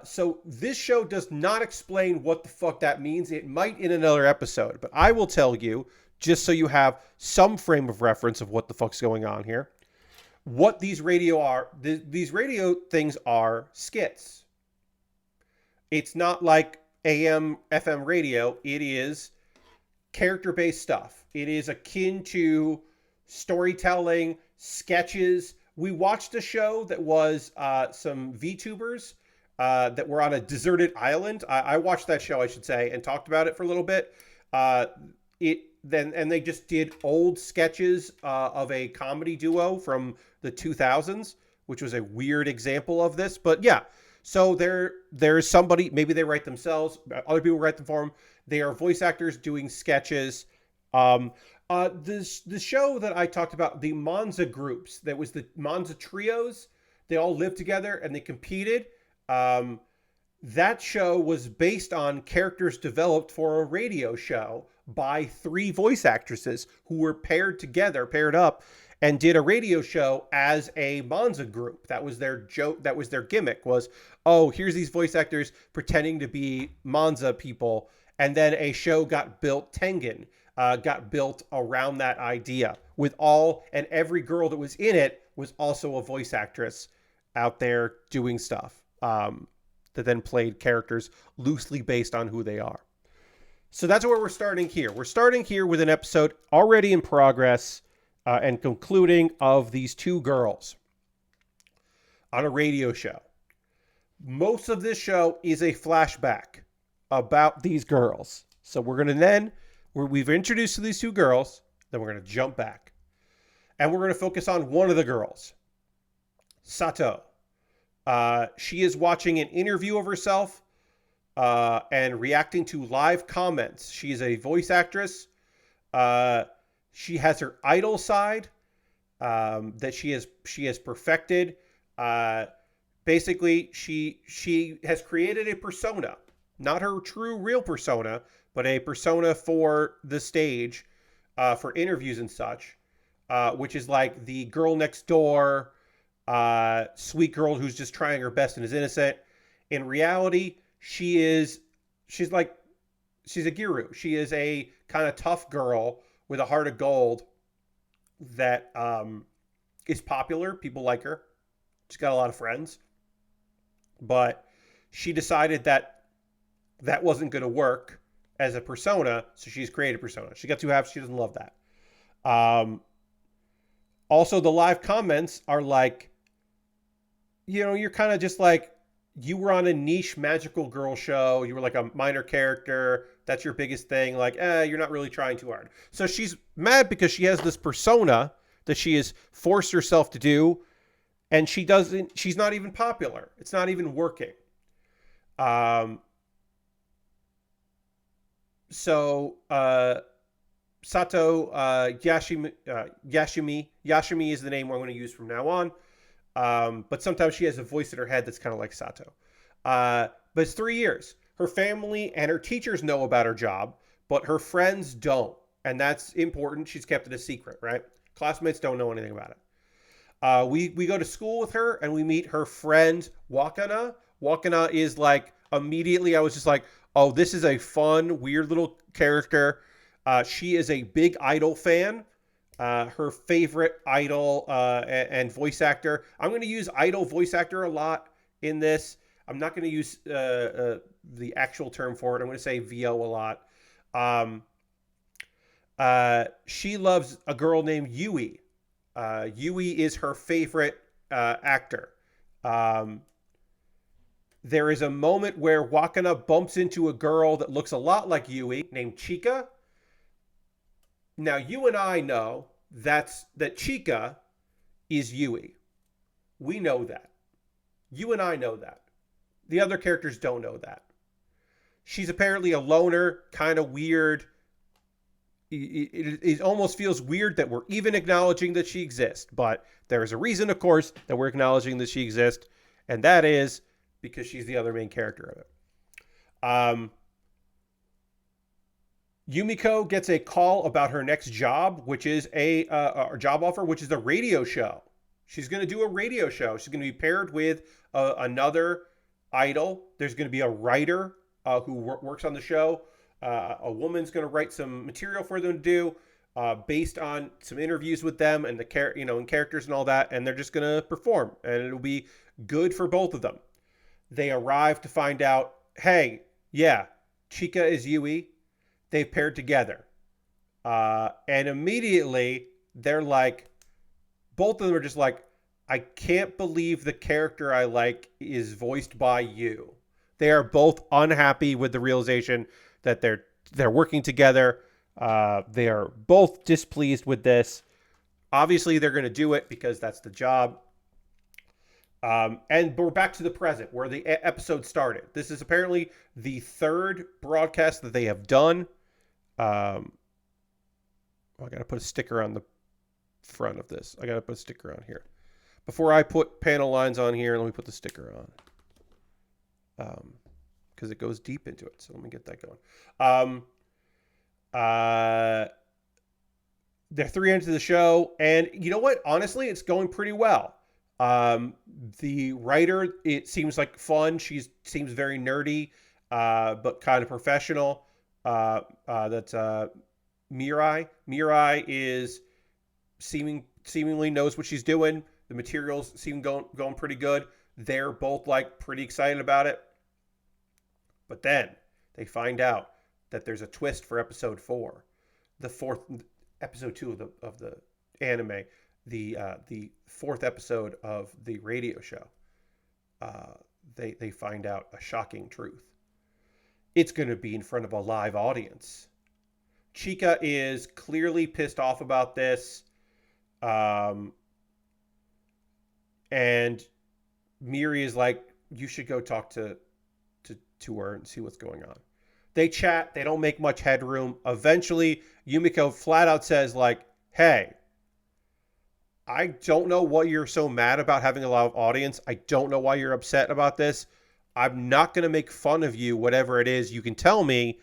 So this show does not explain what the fuck that means. It might in another episode, but I will tell you, just so you have some frame of reference of what the fuck's going on here, what these radio are. These radio things are skits. It's not like AM, FM radio. It is character-based stuff. It is akin to storytelling, sketches. We watched a show that was some VTubers that were on a deserted island. I watched that show, I should say, and talked about it for a little bit. They just did old sketches of a comedy duo from the 2000s, which was a weird example of this. But yeah, so there's somebody, maybe they write themselves, other people write them for them. They are voice actors doing sketches. The show that I talked about, the Monza groups, that was the Monza trios. They all lived together and they competed. That show was based on characters developed for a radio show by 3 voice actresses who were paired up, and did a radio show as a Monza group. That was their joke. That was their gimmick, was, oh, here's these voice actors pretending to be Monza people. And then a show got built, Tengen, got built around that idea, with and every girl that was in it was also a voice actress out there doing stuff that then played characters loosely based on who they are. So that's where we're starting here. We're starting here with an episode already in progress and concluding of these 2 girls on a radio show. Most of this show is a flashback about these girls. So we're going to we've introduced to these 2 girls, then we're going to jump back. And we're going to focus on one of the girls, Sato. She is watching an interview of herself and reacting to live comments. She is a voice actress. She has her idol side that she has perfected. Basically, she has created a persona, not her true real persona, but a persona for the stage, for interviews and such, which is like the girl next door, sweet girl who's just trying her best and is innocent. In reality, she's a Giru. She is a kind of tough girl with a heart of gold that is popular. People like her. She's got a lot of friends. But she decided that wasn't going to work as a persona, so she's created a persona. She got 2 halves. She doesn't love that. Um, Also, the live comments are like, you're kind of just like, you were on a niche magical girl show. You were like a minor character. That's your biggest thing. Like, you're not really trying too hard. So she's mad because she has this persona that she has forced herself to do. And she's not even popular. It's not even working. Um, so Sato Yashimi is the name I'm going to use from now on. But sometimes she has a voice in her head that's kind of like Sato. But it's 3 years. Her family and her teachers know about her job, but her friends don't. And that's important. She's kept it a secret, right? Classmates don't know anything about it. We go to school with her and we meet her friend Wakana. Wakana is like, immediately I was just like, oh, this is a fun, weird little character. She is a big Idol fan. Her favorite Idol and voice actor. I'm going to use Idol voice actor a lot in this. I'm not going to use the actual term for it. I'm going to say VO a lot. She loves a girl named Yui. Yui is her favorite actor. There is a moment where Wakana bumps into a girl that looks a lot like Yui named Chika. Now, you and I know that Chika is Yui. We know that. You and I know that. The other characters don't know that. She's apparently a loner, kind of weird. It almost feels weird that we're even acknowledging that she exists. But there is a reason, of course, that we're acknowledging that she exists. And that is because she's the other main character of it. Yumiko gets a call about her next job, which is a job offer, which is a radio show. She's going to do a radio show. She's going to be paired with another idol. There's going to be a writer who works on the show. A woman's going to write some material for them to do based on some interviews with them and and characters and all that. And they're just going to perform, and it'll be good for both of them. They arrive to find out, hey, yeah, Chika is Yui. They've paired together. And immediately they're like, both of them are just like, I can't believe the character I like is voiced by you. They are both unhappy with the realization that they're working together. They are both displeased with this. Obviously, they're going to do it because that's the job. And we're back to the present where the episode started. This is apparently the third broadcast that they have done. I got to put a sticker on the front of this. I got to put a sticker on here. Before I put panel lines on here, let me put the sticker on. Because it goes deep into it. So let me get that going. They're 3 into the show. And you know what? Honestly, it's going pretty well. The writer, it seems like fun. She seems very nerdy, but kind of professional. That's Mirai. Mirai is seemingly knows what she's doing. The materials seem going pretty good. They're both like pretty excited about it. But then they find out that there's a twist for episode 4, episode 2 of the anime, the 4th episode of the radio show. They find out a shocking truth. It's going to be in front of a live audience. Chika is clearly pissed off about this. And Miri is like, you should go talk to her and see what's going on. They chat. They don't make much headroom. Eventually, Yumiko flat out says like, hey, I don't know what you're so mad about having a live audience. I don't know why you're upset about this. I'm not going to make fun of you, whatever it is. You can tell me.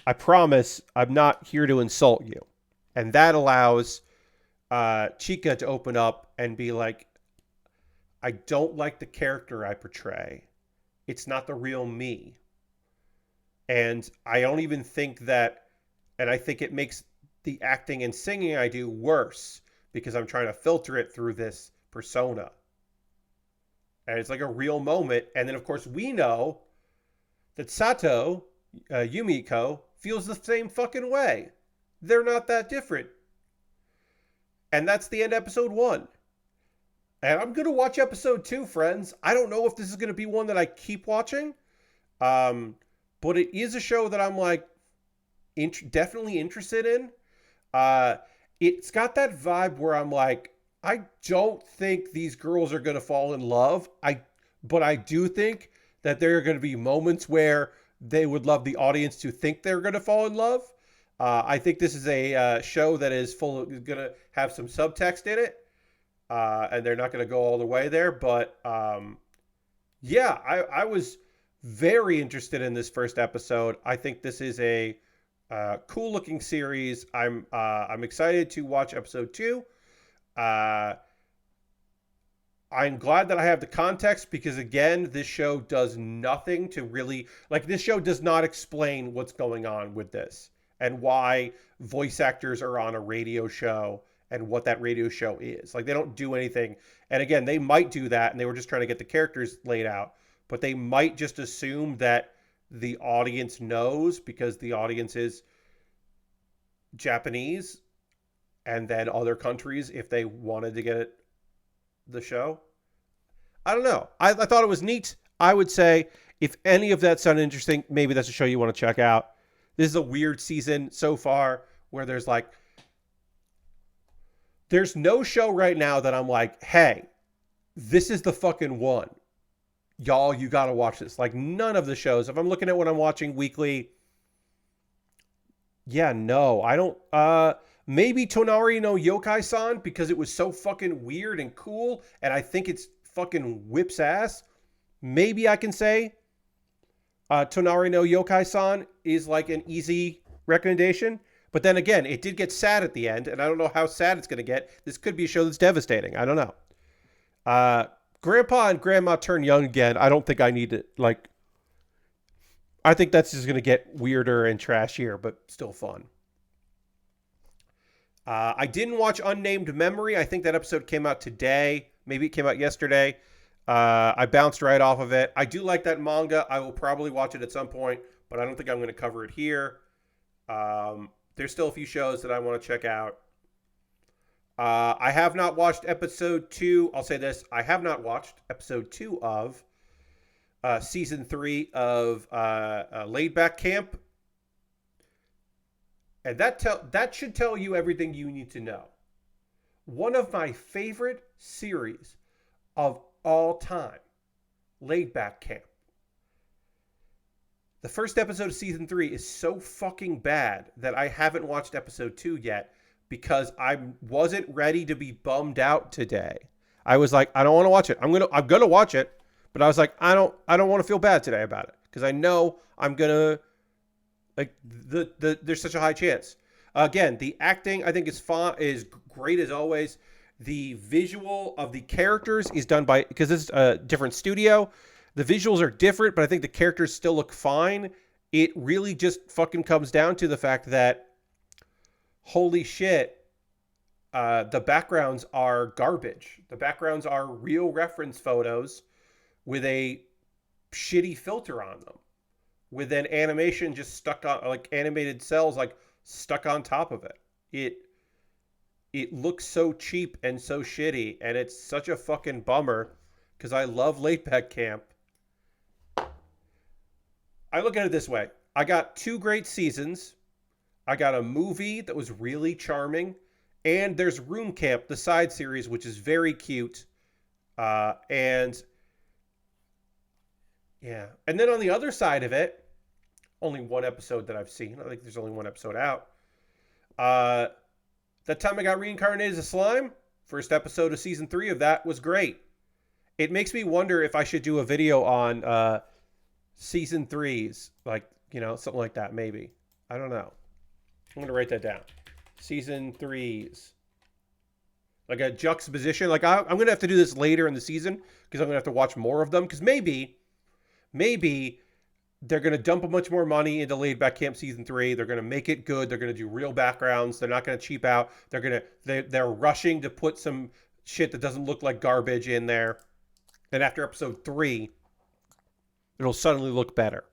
I promise I'm not here to insult you. And that allows Chika to open up and be like, I don't like the character I portray. It's not the real me. And I don't even think that, and I think it makes the acting and singing I do worse because I'm trying to filter it through this persona. And it's like a real moment. And then, of course, we know that Sato, Yumiko, feels the same fucking way. They're not that different. And that's the end of episode 1. And I'm going to watch episode 2, friends. I don't know if this is going to be one that I keep watching. But it is a show that I'm like definitely interested in. It's got that vibe where I'm like, I don't think these girls are going to fall in love. But I do think that there are going to be moments where they would love the audience to think they're going to fall in love. I think this is a show that is going to have some subtext in it. And they're not going to go all the way there. But yeah, I was very interested in this first episode. I think this is a cool looking series. I'm excited to watch episode 2. I'm glad that I have the context because, again, this show does nothing to really... Like, this show does not explain what's going on with this and why voice actors are on a radio show and what that radio show is. Like, they don't do anything. And, again, they might do that, and they were just trying to get the characters laid out. But they might just assume that the audience knows because the audience is Japanese and then other countries if they wanted to get it. The show. I don't know. I thought it was neat. I would say if any of that sounded interesting, maybe that's a show you want to check out. This is a weird season so far where there's no show right now that I'm like, hey, this is the fucking one. Y'all, you got to watch this. Like, none of the shows. If I'm looking at what I'm watching weekly, yeah, no, I don't. Maybe Tonari no Yokai-san because it was so fucking weird and cool, and I think it's fucking whips ass. Maybe I can say Tonari no Yokai-san is like an easy recommendation. But then again, it did get sad at the end, and I don't know how sad it's going to get. This could be a show that's devastating. I don't know. Grandpa and Grandma turn young again. I don't think I need it. Like, I think that's just going to get weirder and trashier, but still fun. I didn't watch Unnamed Memory. I think that episode came out today. Maybe it came out yesterday. I bounced right off of it. I do like that manga. I will probably watch it at some point, but I don't think I'm going to cover it here. There's still a few shows that I want to check out. I have not watched episode 2. I'll say this. I have not watched episode 2 of season 3 of Laid Back Camp. And that should tell you everything you need to know. One of my favorite series of all time, Laid Back Camp. The first episode of season 3 is so fucking bad that I haven't watched episode 2 yet because I wasn't ready to be bummed out today. I was like, I don't want to watch it. I'm gonna watch it, but I was like, I don't want to feel bad today about it because I know I'm gonna. Like there's such a high chance. Again, the acting I think is great as always. The visual of the characters is done by because it's a different studio. The visuals are different, but I think the characters still look fine. It really just fucking comes down to the fact that holy shit, the backgrounds are garbage. The backgrounds are real reference photos with a shitty filter on them. With an animation just stuck on, like animated cells, like stuck on top of it. It looks so cheap and so shitty, and it's such a fucking bummer because I love Laid Back Camp. I look at it this way. I got 2 great seasons. I got a movie that was really charming, and there's Room Camp, the side series, which is very cute. And yeah. And then on the other side of it, only one episode that I've seen. I think there's only one episode out. That time I got reincarnated as a slime, first episode of season 3 of that was great. It makes me wonder if I should do a video on season 3s, like, you know, something like that, maybe. I don't know. I'm going to write that down. Season 3s. Like a juxtaposition. Like, I'm going to have to do this later in the season because I'm going to have to watch more of them because maybe they're going to dump a bunch more money into Laid Back Camp season 3. They're going to make it good. They're going to do real backgrounds. They're not going to cheap out. They're rushing to put some shit that doesn't look like garbage in there. And after episode 3, it'll suddenly look better.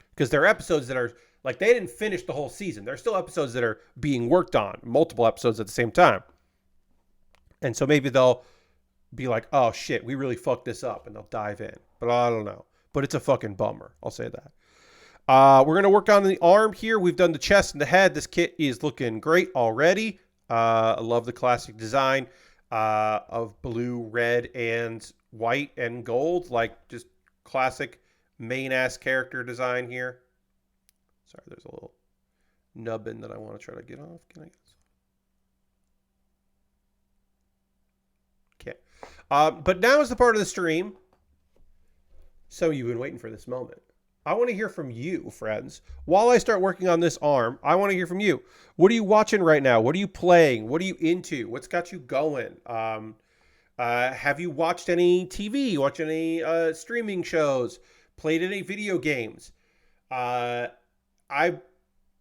Because there are episodes that are like they didn't finish the whole season. There are still episodes that are being worked on, multiple episodes at the same time. And so maybe they'll be like, oh shit, we really fucked this up, and they'll dive in. But I don't know. But it's a fucking bummer. I'll say that. We're going to work on the arm here. We've done the chest and the head. This kit is looking great already. I love the classic design of blue, red, and white and gold. Like just classic main-ass character design here. Sorry, there's a little nubbin that I want to try to get off. Can I get this? Okay. But now is the part of the stream. So you've been waiting for this moment. I want to hear from you, friends. While I start working on this arm, I want to hear from you. What are you watching right now? What are you playing? What are you into? What's got you going? Have you watched any TV? Watched any streaming shows? Played any video games? I've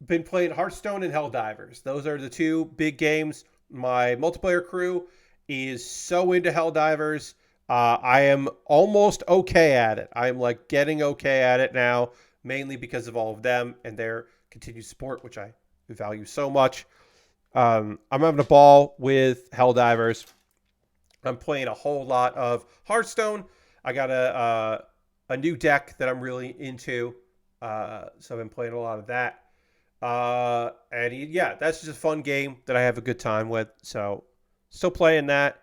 been playing Hearthstone and Helldivers. Those are the two big games. My multiplayer crew is so into Helldivers. I am almost okay at it. I'm like getting okay at it now, mainly because of all of them and their continued support, which I value so much. I'm having a ball with Helldivers. I'm playing a whole lot of Hearthstone. I got a new deck that I'm really into. So I've been playing a lot of that. And yeah, that's just a fun game that I have a good time with. So still playing that.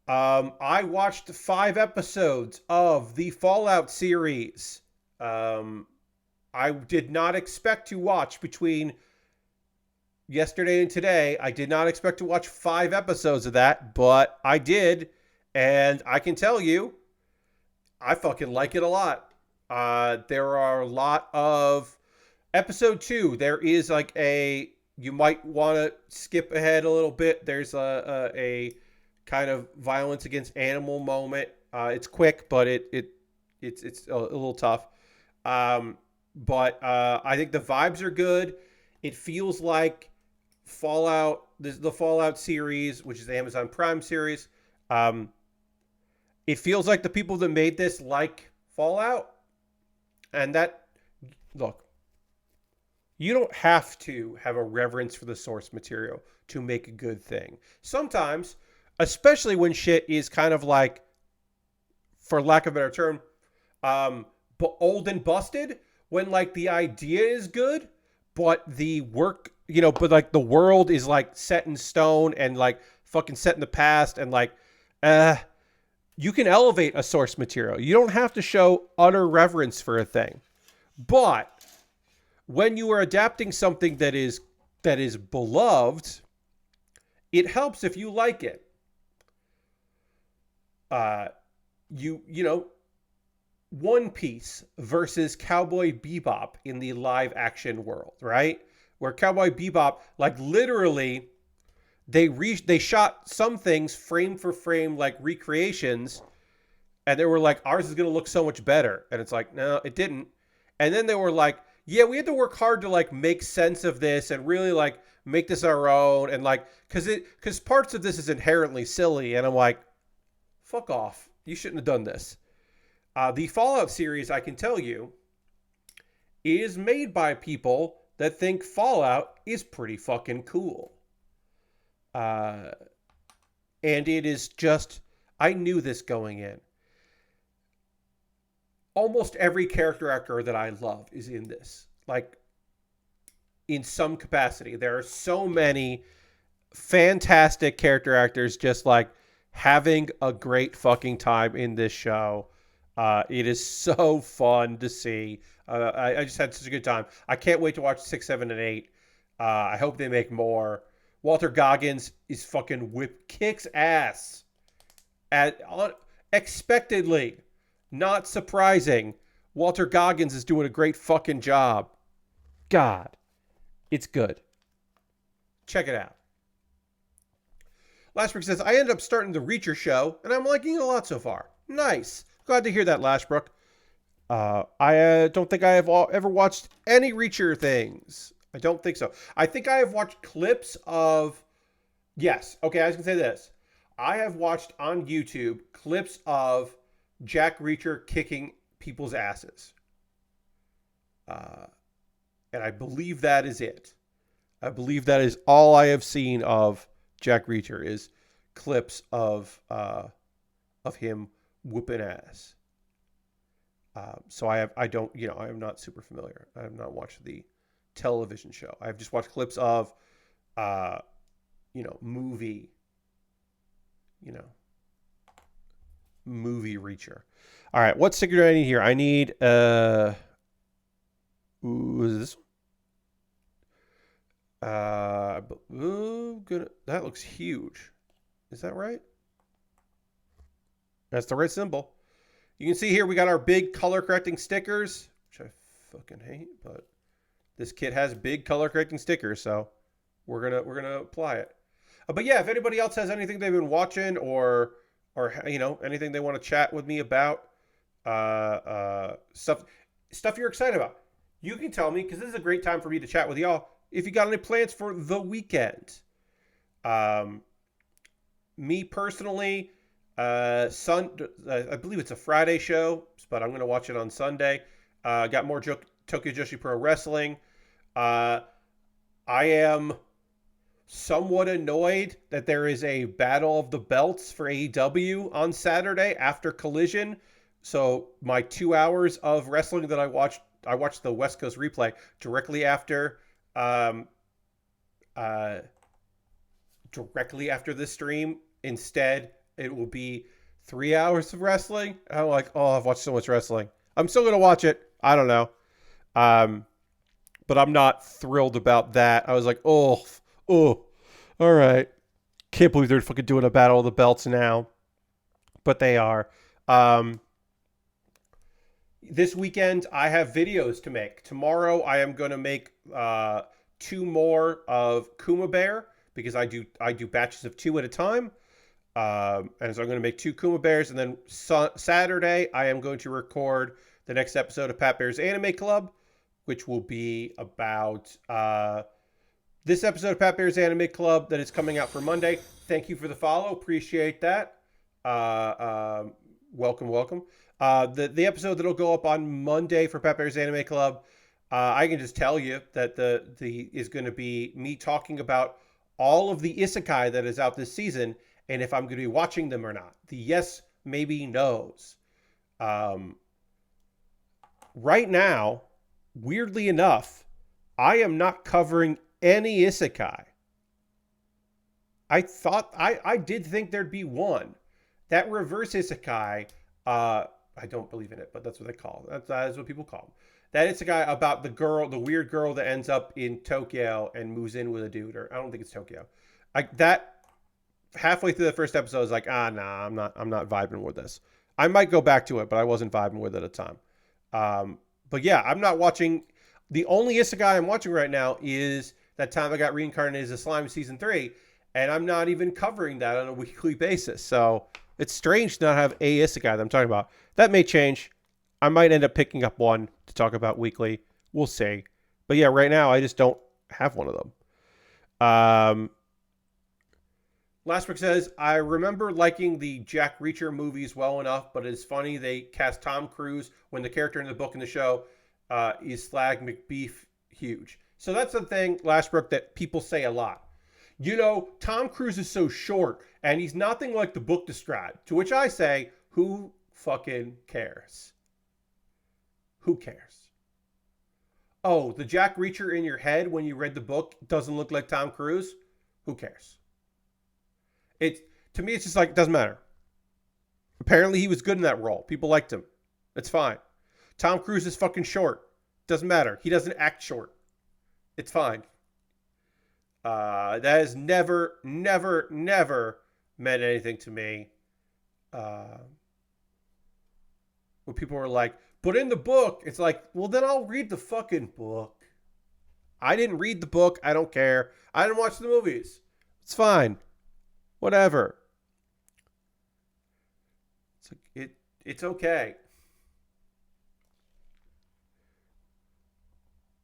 I watched 5 episodes of the Fallout series. I did not expect to watch between yesterday and today. I did not expect to watch 5 episodes of that, but I did. And I can tell you, I fucking like it a lot. There are a lot of episode 2. There is like you might want to skip ahead a little bit. There's a kind of violence against animal moment. It's quick, but it's a little tough. But I think the vibes are good. It feels like Fallout, the Fallout series, which is the Amazon Prime series. It feels like the people that made this like Fallout. And that, look, you don't have to have a reverence for the source material to make a good thing. Sometimes, especially when shit is kind of like, for lack of a better term, but old and busted, when like the idea is good, but the work, but like the world is like set in stone and like fucking set in the past, and like, you can elevate a source material. You don't have to show utter reverence for a thing. But when you are adapting something that is beloved, it helps if you like it. One Piece versus Cowboy Bebop in the live action world, right? Where Cowboy Bebop, like literally, they shot some things frame for frame, like recreations, and they were like, ours is going to look so much better. And it's like, no, it didn't. And then they were like, yeah, we had to work hard to like make sense of this and really like make this our own. And like, cause parts of this is inherently silly. And I'm like, fuck off. You shouldn't have done this. The Fallout series, I can tell you, is made by people that think Fallout is pretty fucking cool. And it is just, I knew this going in. Almost every character actor that I love is in this. Like, in some capacity. There are so many fantastic character actors just like having a great fucking time in this show. It is so fun to see. I just had such a good time. I can't wait to watch 6, 7, and 8. I hope they make more. Walter Goggins is fucking kicks ass. Expectedly. Not surprising. Walter Goggins is doing a great fucking job. God. It's good. Check it out. Lashbrook says, I ended up starting the Reacher show, and I'm liking it a lot so far. Nice. Glad to hear that, Lashbrook. I don't think I have ever watched any Reacher things. I don't think so. I think I have watched clips of... Yes. Okay, I was going to say this. I have watched on YouTube clips of Jack Reacher kicking people's asses. And I believe that is it. I believe that is all I have seen of Jack Reacher, is clips of him whooping ass. So I am not super familiar. I have not watched the television show. I've just watched clips of, movie, movie Reacher. All right, what sticker do I need here? I need, is this one? That looks huge. Is that right? That's the right symbol. You can see here we got our big color correcting stickers, which I fucking hate, but this kit has big color correcting stickers, so we're gonna apply it. But yeah, if anybody else has anything they've been watching or anything they want to chat with me about, stuff you're excited about, you can tell me, because this is a great time for me to chat with y'all. If you got any plans for the weekend, me personally, I believe it's a Friday show, but I'm gonna watch it on Sunday. Got more Tokyo Joshi Pro Wrestling. I am somewhat annoyed that there is a Battle of the Belts for AEW on Saturday after Collision. So my 2 hours of wrestling that I watched the West Coast replay directly after this stream. Instead, it will be 3 hours of wrestling. I'm like, oh, I've watched so much wrestling. I'm still gonna watch it. I don't know. But I'm not thrilled about that. I was like, oh, all right. Can't believe they're fucking doing a Battle of the Belts now. But they are. This weekend, I have videos to make. Tomorrow, I am going to make 2 more of Kuma Baer, because I do batches of 2 at a time. And so I'm going to make 2 Kuma Bears, and then Saturday, I am going to record the next episode of Pat Bear's Anime Club, which will be about this episode of Pat Bear's Anime Club that is coming out for Monday. Thank you for the follow. Appreciate that. Welcome. The episode that'll go up on Monday for Pat Bear's Anime Club, I can just tell you that the is going to be me talking about all of the isekai that is out this season, and if I'm going to be watching them or not. The yes, maybe, no's. Right now, weirdly enough, I am not covering any isekai. I did think there'd be one. That reverse isekai, I don't believe in it, but that's what they call it. That is what people call them. That isekai about the weird girl that ends up in Tokyo and moves in with a dude, or I don't think it's Tokyo. Halfway through the first episode, I was like, nah, I'm not vibing with this. I might go back to it, but I wasn't vibing with it at the time. But yeah, I'm not watching. The only isekai I'm watching right now is That Time I Got Reincarnated as a Slime Season 3, and I'm not even covering that on a weekly basis. So it's strange to not have a isekai that I'm talking about. That may change. I might end up picking up one to talk about weekly. We'll see. But yeah, right now I just don't have one of them. Lastbrook says, I remember liking the Jack Reacher movies well enough, but it's funny they cast Tom Cruise when the character in the book and the show is Slag McBeef huge. So that's the thing, Lastbrook, that people say a lot. Tom Cruise is so short, and he's nothing like the book described. To which I say, who fucking cares? Who cares? Oh, the Jack Reacher in your head when you read the book doesn't look like Tom Cruise? Who cares? To me, it's just like, it doesn't matter. Apparently, he was good in that role. People liked him. It's fine. Tom Cruise is fucking short. Doesn't matter. He doesn't act short. It's fine. That has never meant anything to me. When people were like, but in the book, it's like, well, then I'll read the fucking book. I didn't read the book. I don't care. I didn't watch the movies. It's fine. Whatever. It's okay.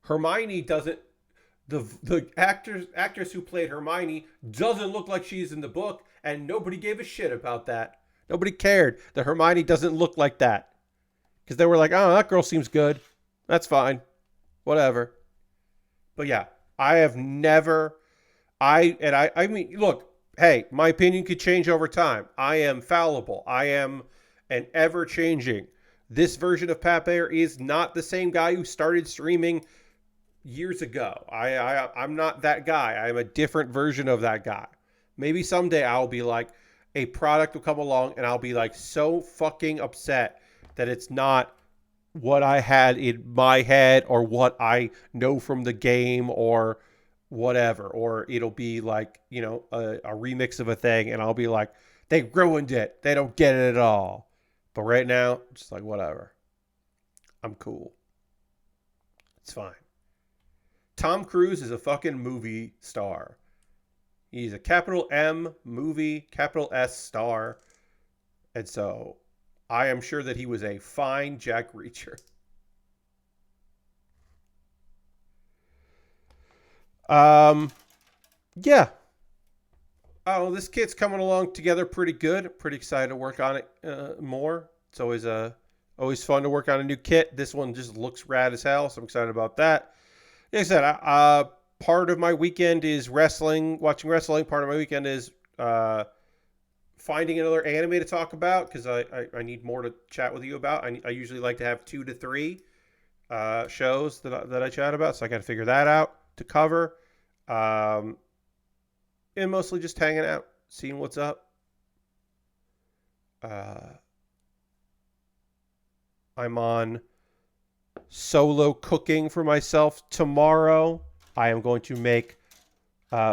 Hermione doesn't. The actress who played Hermione doesn't look like she's in the book, and nobody gave a shit about that. Nobody cared that Hermione doesn't look like that. Because they were like, oh, that girl seems good. That's fine. Whatever. But yeah, I have never... I mean, look, Hey, my opinion could change over time. I am fallible. I am an ever-changing. This version of Pat Baer is not the same guy who started streaming years ago. I'm not that guy. I'm a different version of that guy. Maybe someday I'll be like, a product will come along and I'll be like so fucking upset that it's not what I had in my head or what I know from the game or whatever. Or it'll be like, a remix of a thing and I'll be like, they ruined it. They don't get it at all. But right now, just like, whatever. I'm cool. It's fine. Tom Cruise is a fucking movie star. He's a capital M movie, capital S star. And so I am sure that he was a fine Jack Reacher. Yeah. Oh, this kit's coming along together pretty good. Pretty excited to work on it more. It's always fun to work on a new kit. This one just looks rad as hell, so I'm excited about that. Like I said, part of my weekend is wrestling, watching wrestling. Part of my weekend is finding another anime to talk about because I need more to chat with you about. I usually like to have 2 to 3 shows that I chat about, so I got to figure that out to cover. And mostly just hanging out, seeing what's up. I'm on solo cooking for myself tomorrow. I am going to make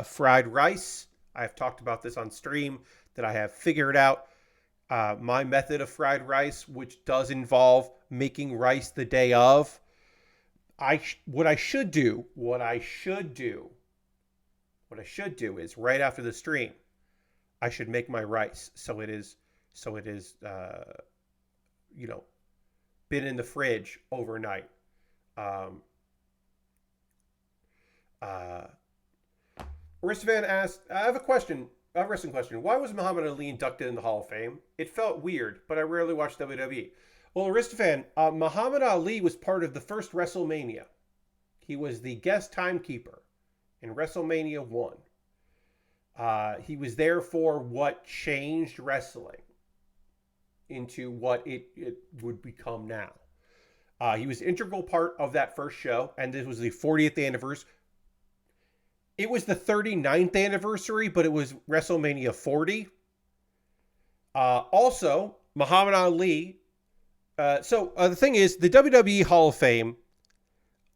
fried rice. I have talked about this on stream that I have figured out my method of fried rice, which does involve making rice the day of. What I should do is right after the stream, I should make my rice so it is been in the fridge overnight. Aristovan asked, I have a wrestling question. Why was Muhammad Ali inducted in the Hall of Fame? It felt weird, but I rarely watched WWE. Well, Aristophan, Muhammad Ali was part of the first WrestleMania. He was the guest timekeeper in WrestleMania 1. He was there for what changed wrestling into what it would become now. He was an integral part of that first show, and this was the 40th anniversary. It was the 39th anniversary, but it was WrestleMania 40. Also, Muhammad Ali. The thing is, the WWE Hall of Fame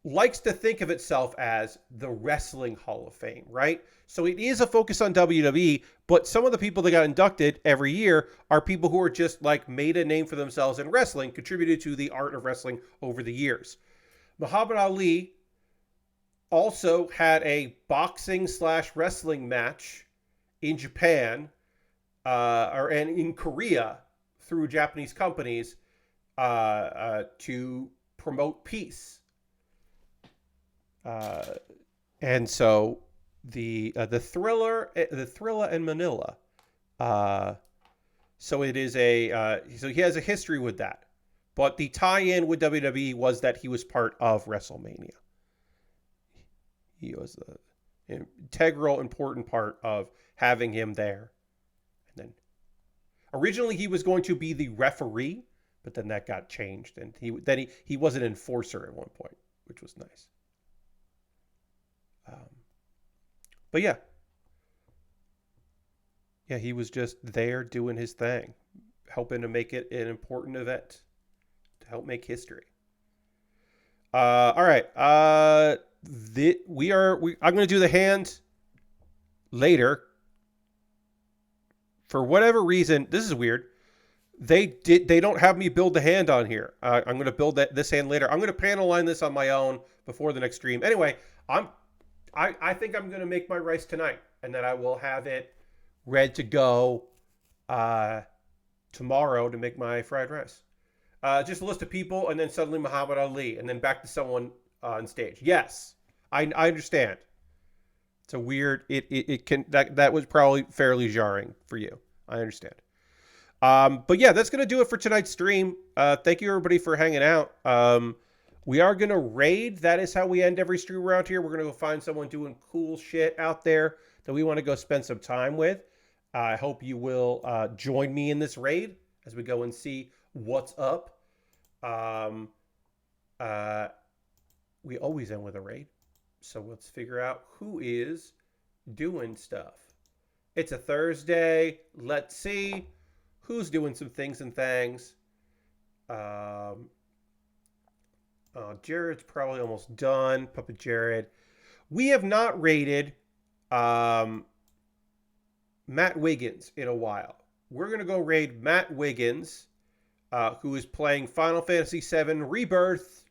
likes to think of itself as the Wrestling Hall of Fame, right? So it is a focus on WWE, but some of the people that got inducted every year are people who are just like made a name for themselves in wrestling, contributed to the art of wrestling over the years. Muhammad Ali also had a boxing/wrestling match in Japan and in Korea through Japanese companies to promote peace. And so the thriller in Manila. So it is so he has a history with that. But the tie-in with WWE was that he was part of WrestleMania. He was the integral, important part of having him there. And then originally he was going to be the referee, but then that got changed, and he was an enforcer at one point, which was nice. But yeah, he was just there doing his thing, helping to make it an important event, to help make history. All right. I'm going to do the hand later. For whatever reason, this is weird. They don't have me build the hand on here. I'm going to build this hand later. I'm going to panel line this on my own before the next stream. Anyway, I think I'm going to make my rice tonight, and then I will have it ready to go tomorrow to make my fried rice. Just a list of people, and then suddenly Muhammad Ali, and then back to someone on stage. Yes, I understand. It's a weird. It can that was probably fairly jarring for you. I understand. But yeah, that's gonna do it for tonight's stream. Thank you everybody for hanging out. We are gonna raid. That is how we end every stream around here. We're gonna go find someone doing cool shit out there that we want to go spend some time with. I hope you will join me in this raid as we go and see what's up. Um, we always end with a raid. So let's figure out who is doing stuff. It's a Thursday. Let's see who's doing some things and things. Jared's probably almost done. Puppet Jared. We have not raided Matt Wiggins in a while. We're going to go raid Matt Wiggins, who is playing Final Fantasy VII Rebirth.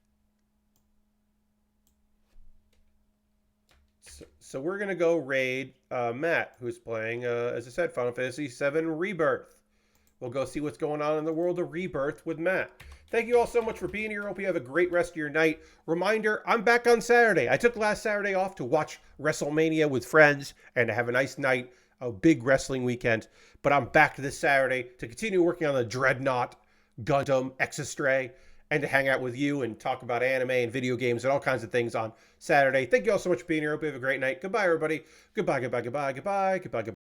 So we're going to go raid Matt, who's playing, as I said, Final Fantasy VII Rebirth. We'll go see what's going on in the world of Rebirth with Matt. Thank you all so much for being here. Hope you have a great rest of your night. Reminder, I'm back on Saturday. I took last Saturday off to watch WrestleMania with friends and to have a nice night, a big wrestling weekend. But I'm back this Saturday to continue working on the Dreadnought Gundam Astray and to hang out with you and talk about anime and video games and all kinds of things on Saturday. Thank you all so much for being here. Hope you have a great night. Goodbye, everybody. Goodbye, goodbye, goodbye, goodbye, goodbye, goodbye.